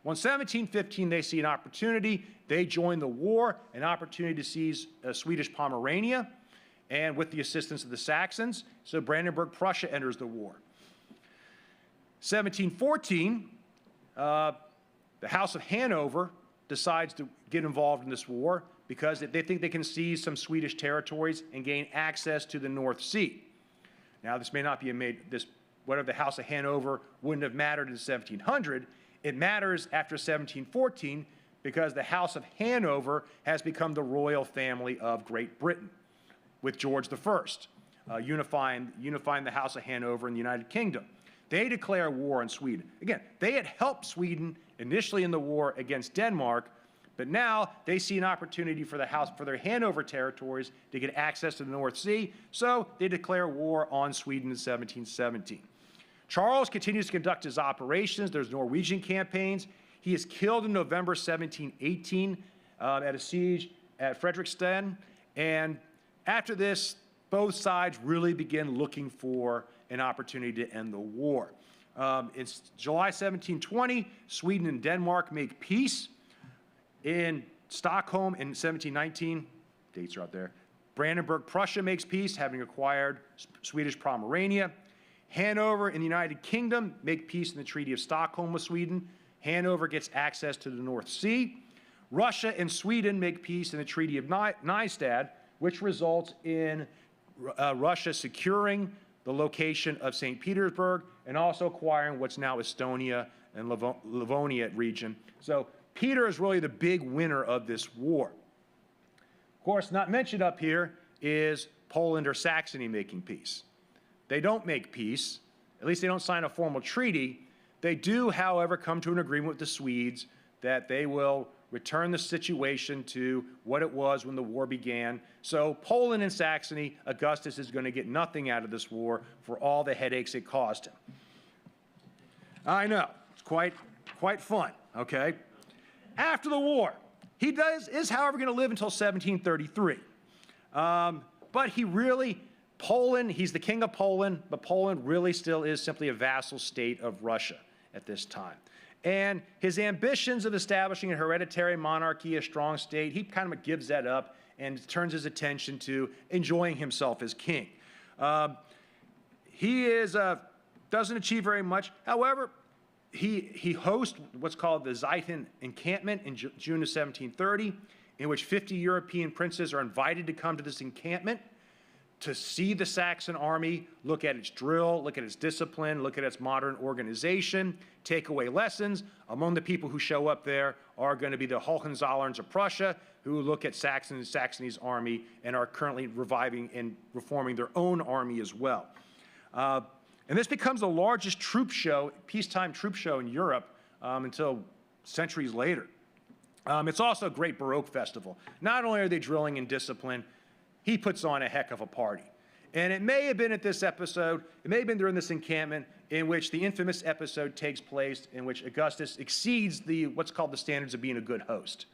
Well, in 1715, they see an opportunity. They join the war, an opportunity to seize Swedish Pomerania, and with the assistance of the Saxons, so Brandenburg, Prussia enters the war. 1714, the House of Hanover decides to get involved in this war because they think they can seize some Swedish territories and gain access to the North Sea. Now, this may not be whatever the House of Hanover wouldn't have mattered in 1700. It matters after 1714 because the House of Hanover has become the royal family of Great Britain with George I, unifying the House of Hanover in the United Kingdom. They declare war on Sweden. Again, they had helped Sweden initially in the war against Denmark, but now they see an opportunity for their Hanover territories to get access to the North Sea, so they declare war on Sweden in 1717. Charles continues to conduct his operations. There's Norwegian campaigns. He is killed in November 1718 at a siege at Fredrikstad, and after this, both sides really begin looking for an opportunity to end the war. In July 1720, Sweden and Denmark make peace. In Stockholm in 1719, dates are out there, Brandenburg, Prussia makes peace, having acquired Swedish Pomerania. Hanover in the United Kingdom make peace in the Treaty of Stockholm with Sweden. Hanover gets access to the North Sea. Russia and Sweden make peace in the Treaty of Nystad, which results in Russia securing the location of St. Petersburg and also acquiring what's now Estonia and Livonia region. So Peter is really the big winner of this war. Of course, not mentioned up here is Poland or Saxony making peace. They don't make peace, at least they don't sign a formal treaty. They do, however, come to an agreement with the Swedes that they will return the situation to what it was when the war began. So Poland and Saxony, Augustus is going to get nothing out of this war for all the headaches it caused him. I know, it's quite fun, okay? After the war, he is, however, going to live until 1733. But he really, Poland, he's the king of Poland, but Poland really still is simply a vassal state of Russia at this time. And his ambitions of establishing a hereditary monarchy, a strong state, he kind of gives that up and turns his attention to enjoying himself as king. He doesn't achieve very much. However, he hosts what's called the Zieten encampment in June of 1730, in which 50 European princes are invited to come to this encampment to see the Saxon army, look at its drill, look at its discipline, look at its modern organization, take away lessons. Among the people who show up there are going to be the Hohenzollerns of Prussia, who look at Saxony's army and are currently reviving and reforming their own army as well. And this becomes the largest troop show, peacetime troop show in Europe until centuries later. It's also a great Baroque festival. Not only are they drilling in discipline, he puts on a heck of a party. And it may have been at this episode, it may have been during this encampment in which the infamous episode takes place in which Augustus exceeds what's called the standards of being a good host.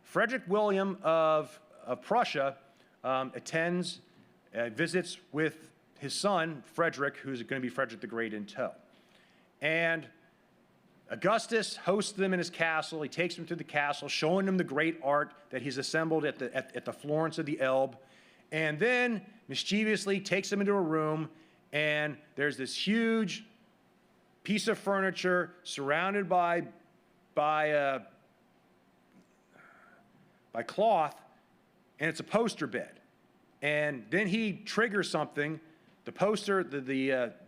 Frederick William of Prussia attends, visits with his son, Frederick, who's going to be Frederick the Great in tow. And Augustus hosts them in his castle. He takes them to the castle, showing them the great art that he's assembled at the Florence of the Elbe, and then mischievously takes them into a room, and there's this huge piece of furniture surrounded by cloth, and it's a poster bed. And then he triggers something. The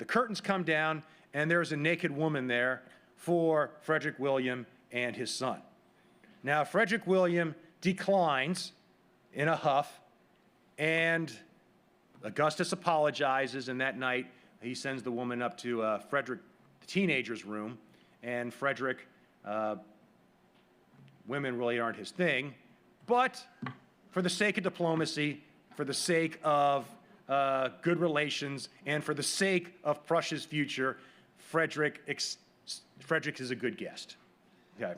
curtains come down, and there's a naked woman there for Frederick William and his son. Now, Frederick William declines in a huff, and Augustus apologizes, and that night he sends the woman up to Frederick, the teenager's room, and Frederick, women really aren't his thing, but for the sake of diplomacy, for the sake of good relations, and for the sake of Prussia's future, Frederick is a good guest. Okay.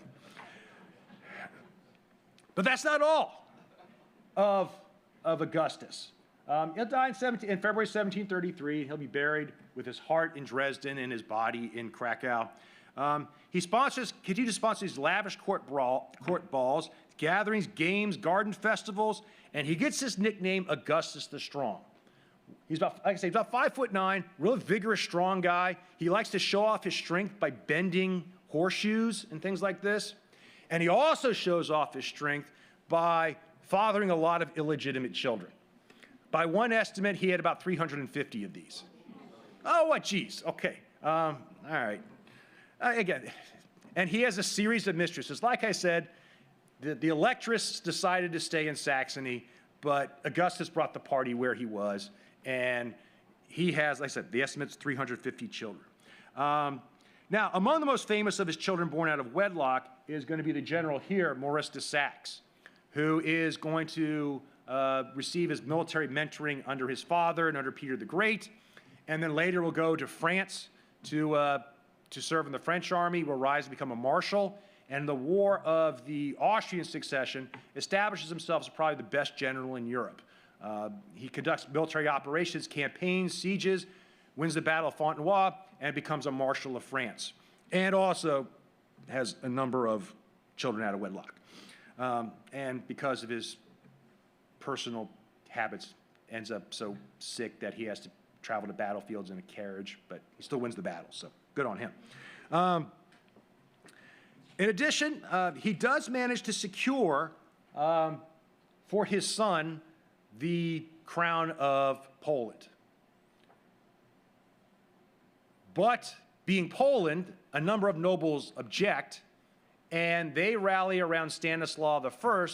But that's not all of Augustus. He'll die in February 1733. He'll be buried with his heart in Dresden and his body in Krakow. He continues to sponsor these lavish court balls, gatherings, games, garden festivals, and he gets his nickname Augustus the Strong. He's about, like I say, about 5'9", real vigorous, strong guy. He likes to show off his strength by bending horseshoes and things like this. And he also shows off his strength by fathering a lot of illegitimate children. By one estimate, he had about 350 of these. Oh, what, geez, okay. All right. Again, and he has a series of mistresses. Like I said, the Electress decided to stay in Saxony, but Augustus brought the party where he was. And he has, like I said, the estimate's 350 children. Now, among the most famous of his children born out of wedlock is going to be the general here, Maurice de Saxe, who is going to receive his military mentoring under his father and under Peter the Great, and then later will go to France to serve in the French army, will rise to become a marshal, and in the War of the Austrian Succession establishes himself as probably the best general in Europe. He conducts military operations, campaigns, sieges, wins the Battle of Fontenoy, and becomes a Marshal of France, and also has a number of children out of wedlock. And because of his personal habits, ends up so sick that he has to travel to battlefields in a carriage, but he still wins the battle, so good on him. In addition, he does manage to secure for his son the crown of Poland. But being Poland, a number of nobles object, and they rally around Stanislaw I,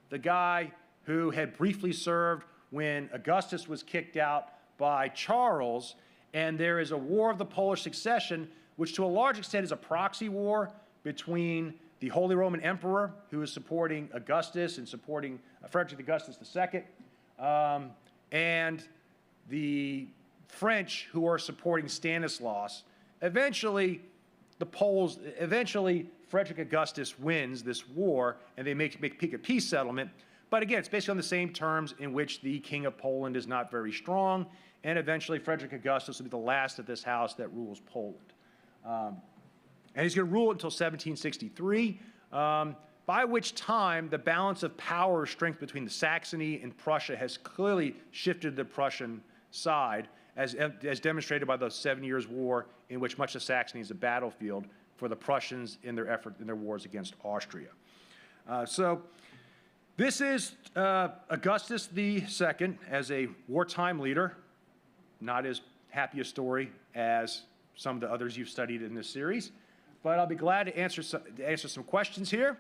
the guy who had briefly served when Augustus was kicked out by Charles, and there is a war of the Polish succession, which to a large extent is a proxy war between the Holy Roman Emperor, who is supporting Augustus and supporting Frederick Augustus II, and the French, who are supporting Stanislaus. Eventually, Frederick Augustus wins this war, and they make a peace settlement. But again, it's basically on the same terms in which the King of Poland is not very strong, and eventually Frederick Augustus will be the last of this house that rules Poland. And he's going to rule until 1763, by which time the balance of power or strength between the Saxony and Prussia has clearly shifted to the Prussian side, as demonstrated by the 7 Years' War, in which much of Saxony is a battlefield for the Prussians in their wars against Austria. So this is Augustus II as a wartime leader. Not as happy a story as some of the others you've studied in this series, but I'll be glad to answer some questions here.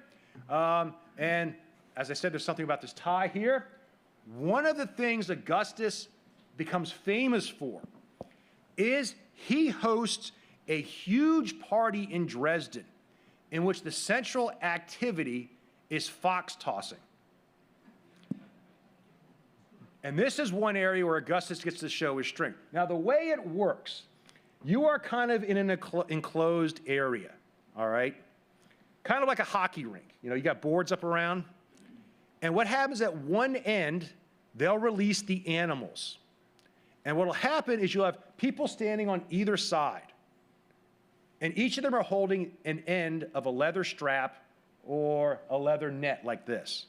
And as I said, there's something about this tie here. One of the things Augustus becomes famous for is he hosts a huge party in Dresden in which the central activity is fox tossing. And this is one area where Augustus gets to show his strength. Now, the way it works, you are kind of in an enclosed area, all right? Kind of like a hockey rink. You know, you got boards up around. And what happens at one end, they'll release the animals. And what will happen is you'll have people standing on either side. And each of them are holding an end of a leather strap or a leather net like this.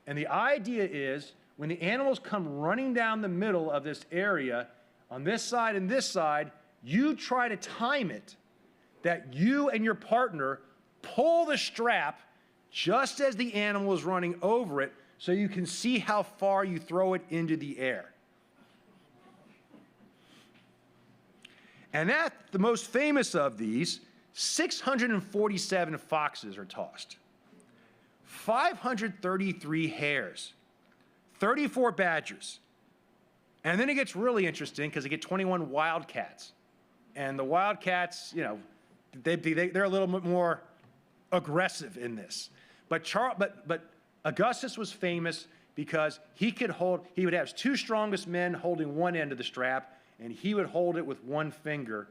And the idea is, when the animals come running down the middle of this area, on this side and this side, you try to time it that you and your partner pull the strap just as the animal is running over it, so you can see how far you throw it into the air. And the most famous of these, 647 foxes are tossed, 533 hares, 34 badgers. And then it gets really interesting because they get 21 wildcats. And the wildcats, you know, they're a little bit more aggressive in this. But Augustus was famous because he would have his two strongest men holding one end of the strap, and he would hold it with one finger,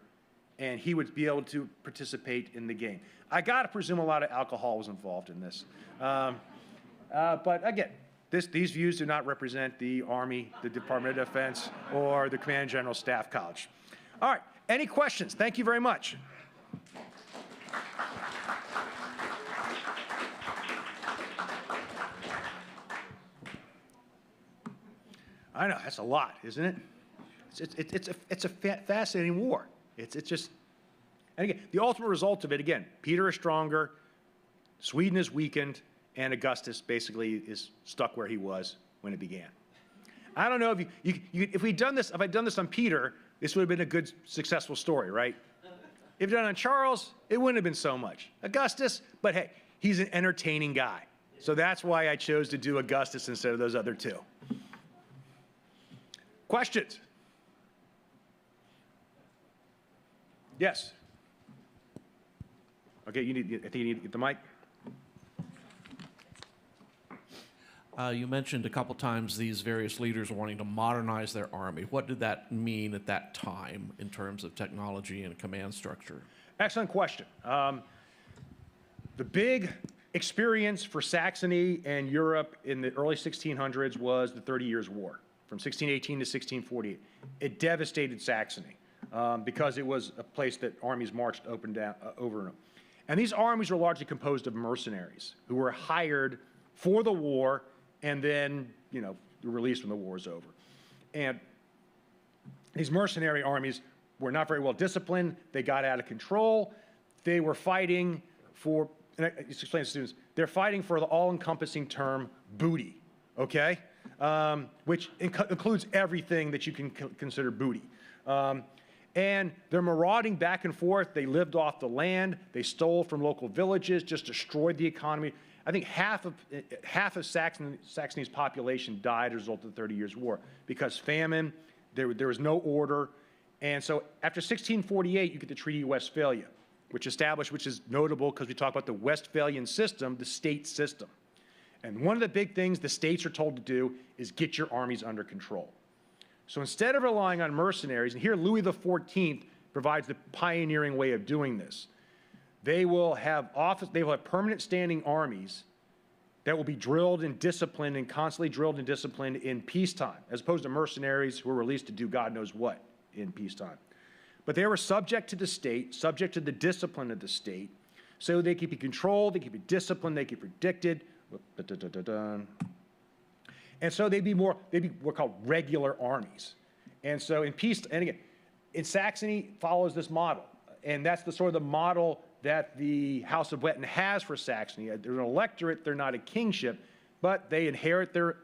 and he would be able to participate in the game. I got to presume a lot of alcohol was involved in this. But again, these views do not represent the Army, the Department of Defense, or the Command and General Staff College. All right, any questions? Thank you very much. I know, that's a lot, isn't it? It's a fascinating war. It's just, and again, the ultimate result of it, again, Peter is stronger, Sweden is weakened, and Augustus basically is stuck where he was when it began. I don't know if I'd done this on Peter, this would have been a good, successful story, right? If done on Charles, it wouldn't have been so much. Augustus, but hey, he's an entertaining guy. So that's why I chose to do Augustus instead of those other two. Questions? Yes. Okay, I think you need to get the mic. You mentioned a couple times these various leaders wanting to modernize their army. What did that mean at that time in terms of technology and command structure? Excellent question. The big experience for Saxony and Europe in the early 1600s was the 30 Years' War, from 1618 to 1648. It devastated Saxony. because it was a place that armies marched up and down, over and over. And these armies were largely composed of mercenaries who were hired for the war and then, released when the war is over. And these mercenary armies were not very well disciplined. They got out of control. They were fighting for, and I just explain to students, they're fighting for the all-encompassing term booty, okay? Which includes everything that you can consider booty. And they're marauding back and forth. They lived off the land. They stole from local villages, just destroyed the economy. I think half of Saxony's population died as a result of the 30 Years' War because famine, there was no order. And so after 1648, you get the Treaty of Westphalia, which is notable because we talk about the Westphalian system, the state system. And one of the big things the states are told to do is get your armies under control. So instead of relying on mercenaries, and here Louis XIV provides the pioneering way of doing this, they will have permanent standing armies that will be drilled and disciplined and constantly drilled and disciplined in peacetime, as opposed to mercenaries who are released to do God knows what in peacetime. But they were subject to the state, subject to the discipline of the state, so they could be controlled, they could be disciplined, they could be predicted. And so they'd be what are called regular armies. And so in peace, and again, in Saxony follows this model. And that's the sort of the model that the House of Wettin has for Saxony. They're an electorate, they're not a kingship, but they inherit their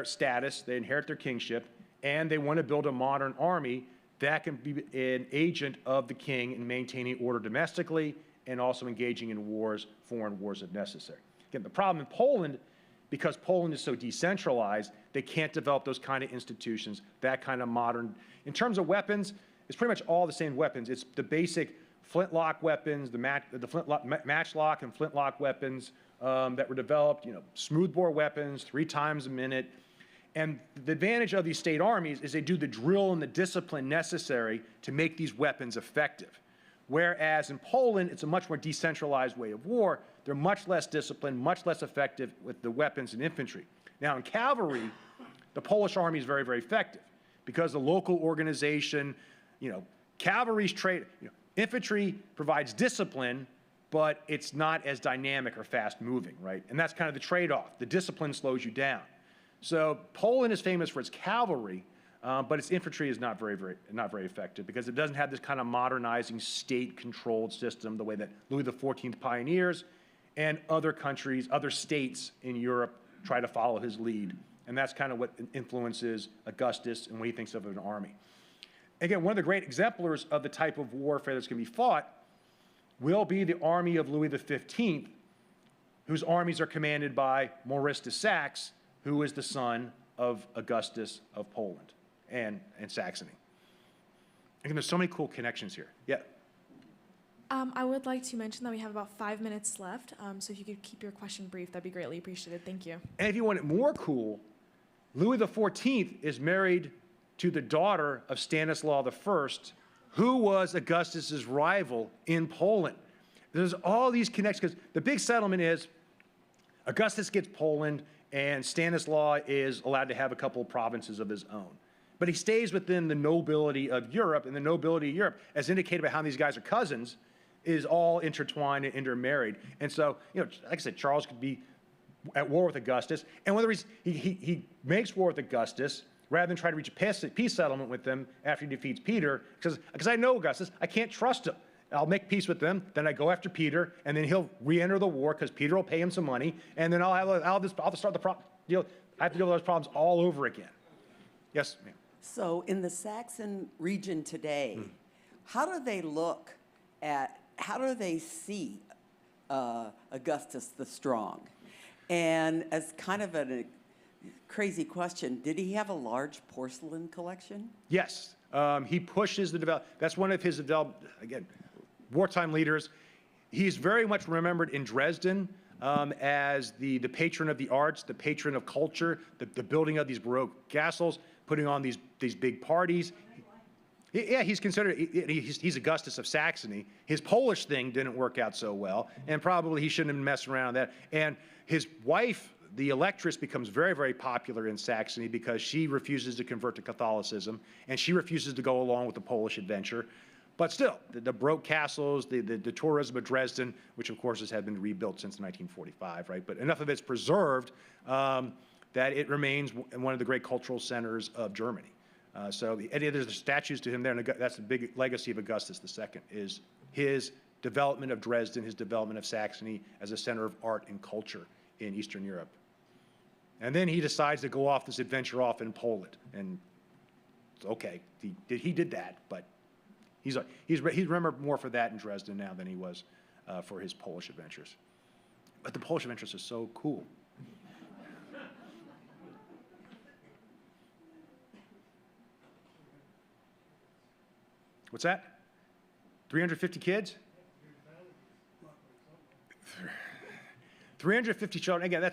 status, they inherit their kingship, and they want to build a modern army that can be an agent of the king in maintaining order domestically and also engaging in wars, foreign wars if necessary. Again, the problem in Poland, because Poland is so decentralized, they can't develop those kind of institutions, that kind of modern. In terms of weapons, it's pretty much all the same weapons. It's the basic flintlock weapons, the matchlock and flintlock weapons that were developed, smoothbore weapons, 3 times a minute. And the advantage of these state armies is they do the drill and the discipline necessary to make these weapons effective. Whereas in Poland, it's a much more decentralized way of war. They're much less disciplined, much less effective with the weapons and infantry. Now in cavalry, the Polish army is very, very effective because the local organization, cavalry's trade, infantry provides discipline, but it's not as dynamic or fast moving, right? And that's kind of the trade-off. The discipline slows you down. So Poland is famous for its cavalry, but its infantry is not very effective because it doesn't have this kind of modernizing state-controlled system the way that Louis XIV pioneers and other countries, other states in Europe try to follow his lead. And that's kind of what influences Augustus and what he thinks of an army. Again, one of the great exemplars of the type of warfare that's going to be fought will be the army of Louis XV, whose armies are commanded by Maurice de Saxe, who is the son of Augustus of Poland and Saxony. Again, there's so many cool connections here. Yeah. I would like to mention that we have about 5 minutes left, so if you could keep your question brief, that'd be greatly appreciated. Thank you. And if you want it more cool, Louis XIV is married to the daughter of Stanislaw I, who was Augustus's rival in Poland. There's all these connections, because the big settlement is Augustus gets Poland, and Stanislaw is allowed to have a couple of provinces of his own. But he stays within the nobility of Europe, and the nobility of Europe, as indicated by how these guys are cousins, is all intertwined and intermarried. And so, like I said, Charles could be at war with Augustus, and one of the reasons he makes war with Augustus, rather than try to reach a peace settlement with them after he defeats Peter, because I know Augustus, I can't trust him. I'll make peace with them, then I go after Peter, and then he'll re-enter the war because Peter will pay him some money, and then I'll just start the problem. I have to deal with those problems all over again. Yes, ma'am. So in the Saxon region today, how do they see Augustus the Strong? And as kind of a crazy question, did he have a large porcelain collection? Yes. He pushes the development. That's one of his again, wartime leaders. He's very much remembered in Dresden as the patron of the arts, the patron of culture, the building of these Baroque castles, putting on these big parties. Yeah, he's considered, he's Augustus of Saxony. His Polish thing didn't work out so well, and probably he shouldn't have been messing around with that. And his wife, the Electress becomes very, very popular in Saxony because she refuses to convert to Catholicism, and she refuses to go along with the Polish adventure. But still, the Baroque castles, the tourism of Dresden, which of course had been rebuilt since 1945, right? But enough of it's preserved that it remains one of the great cultural centers of Germany. So there's the statues to him there, and that's the big legacy of Augustus II, is his development of Dresden, his development of Saxony as a center of art and culture in Eastern Europe. And then he decides to go off this adventure off in Poland. And okay, he did that, but he's remembered more for that in Dresden now than he was for his Polish adventures. But the Polish adventures are so cool. What's that? 350 kids? 350 children. Again,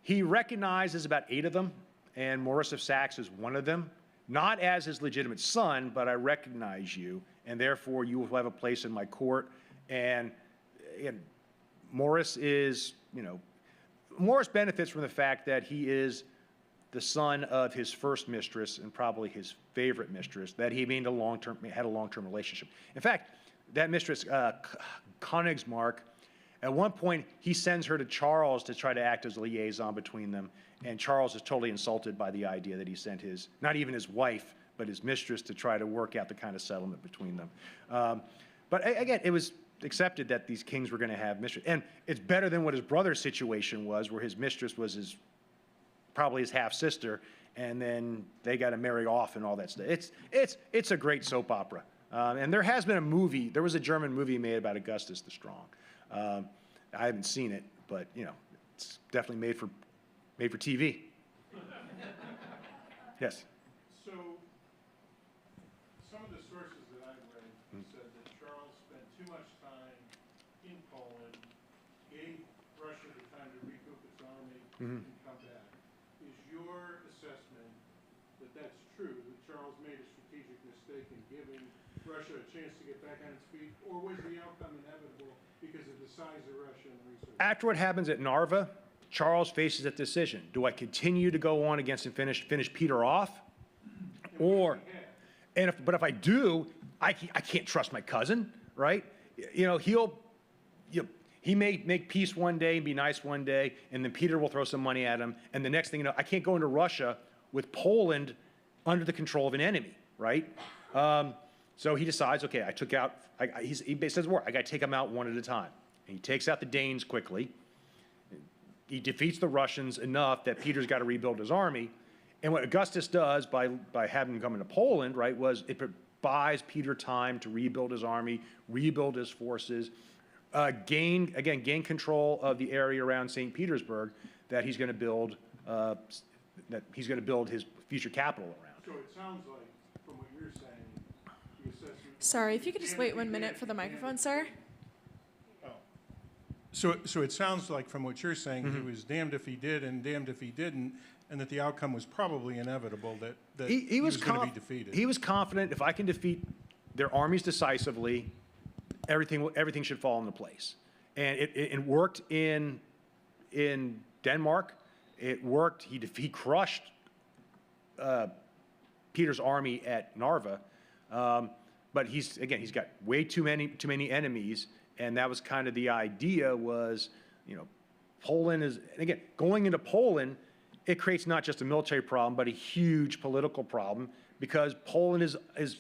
he recognizes about 8 of them, and Maurice of Saxe is one of them. Not as his legitimate son, but I recognize you, and therefore you will have a place in my court. And Maurice is, Maurice benefits from the fact that he is the son of his first mistress and probably his favorite mistress, that he had a long-term relationship. In fact, that mistress, Königsmark, at one point he sends her to Charles to try to act as a liaison between them, and Charles is totally insulted by the idea that he sent not even his wife, but his mistress to try to work out the kind of settlement between them. But again, it was accepted that these kings were going to have mistress, and it's better than what his brother's situation was, where his mistress was probably his half-sister, and then they got to marry off and all that stuff. It's a great soap opera. And there has been a movie, there was a German movie made about Augustus the Strong. I haven't seen it, but it's definitely made for TV. Yes? So, some of the sources that I've read said that Charles spent too much time in Poland, gave Russia the time to recoup its army and come back. Is your assessment that that's true, that Charles made a strategic mistake in giving Russia a chance to get back on its feet, or was the outcome inevitable because of the size of Russia and resources? After what happens at Narva, Charles faces that decision. Do I continue to go on against and finish Peter off? But if I do, I can't trust my cousin, right? He may make peace one day and be nice one day, and then Peter will throw some money at him, and the next thing you know, I can't go into Russia with Poland under the control of an enemy, right? So he decides, okay, he says, I got to take them out one at a time. And he takes out the Danes quickly. He defeats the Russians enough that Peter's got to rebuild his army. And what Augustus does by having him come into Poland, right, was it buys Peter time to rebuild his army, rebuild his forces, gain control of the area around St. Petersburg that he's going to build his future capital around. So it sounds like, from what you're saying, the assessment... Sorry, if you could just wait 1 minute for the microphone, sir. So it sounds like, from what you're saying, he was damned if he did and damned if he didn't, and that the outcome was probably inevitable, that he was going to be defeated. He was confident, if I can defeat their armies decisively, everything should fall into place. And it worked in Denmark. It worked. He crushed Peter's army at Narva. But he's got way too many enemies. And that was kind of the idea was, Poland is, and again, going into Poland, it creates not just a military problem, but a huge political problem, because Poland is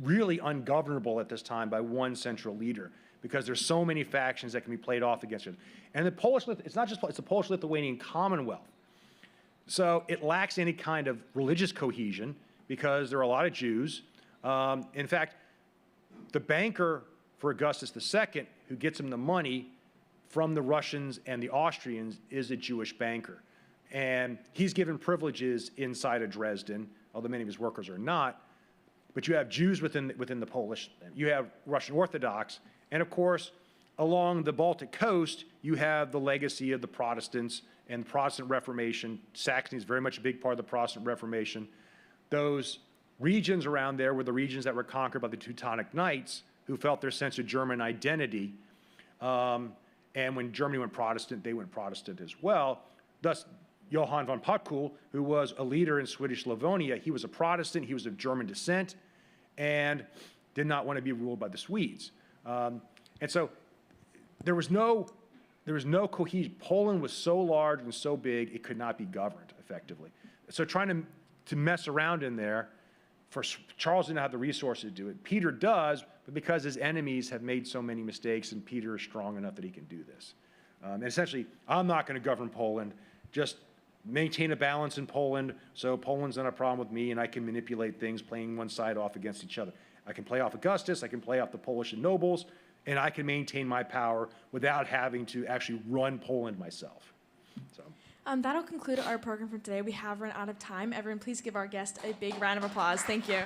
really ungovernable at this time by one central leader, because there's so many factions that can be played off against it. And it's the Polish-Lithuanian Commonwealth. So it lacks any kind of religious cohesion because there are a lot of Jews. In fact, the banker for Augustus II, who gets him the money from the Russians and the Austrians, is a Jewish banker. And he's given privileges inside of Dresden, although many of his workers are not. But you have Jews within the Polish, you have Russian Orthodox, and of course, along the Baltic coast, you have the legacy of the Protestants and the Protestant Reformation. Saxony is very much a big part of the Protestant Reformation. Those regions around there were the regions that were conquered by the Teutonic Knights, who felt their sense of German identity. And when Germany went Protestant, they went Protestant as well. thus Johann von Pottkuhl, who was a leader in Swedish Livonia, he was a Protestant, he was of German descent, and did not want to be ruled by the Swedes. And so there was no cohesion. Poland was so large and so big, it could not be governed effectively. So trying to mess around in there, Charles didn't have the resources to do it. Peter does, but because his enemies have made so many mistakes, and Peter is strong enough that he can do this. And essentially, I'm not going to govern Poland, just maintain a balance in Poland, so Poland's not a problem with me, and I can manipulate things, playing one side off against each other. I can play off Augustus, I can play off the Polish and nobles, and I can maintain my power without having to actually run Poland myself. So. That'll conclude our program for today. We have run out of time. Everyone, please give our guest a big round of applause. Thank you.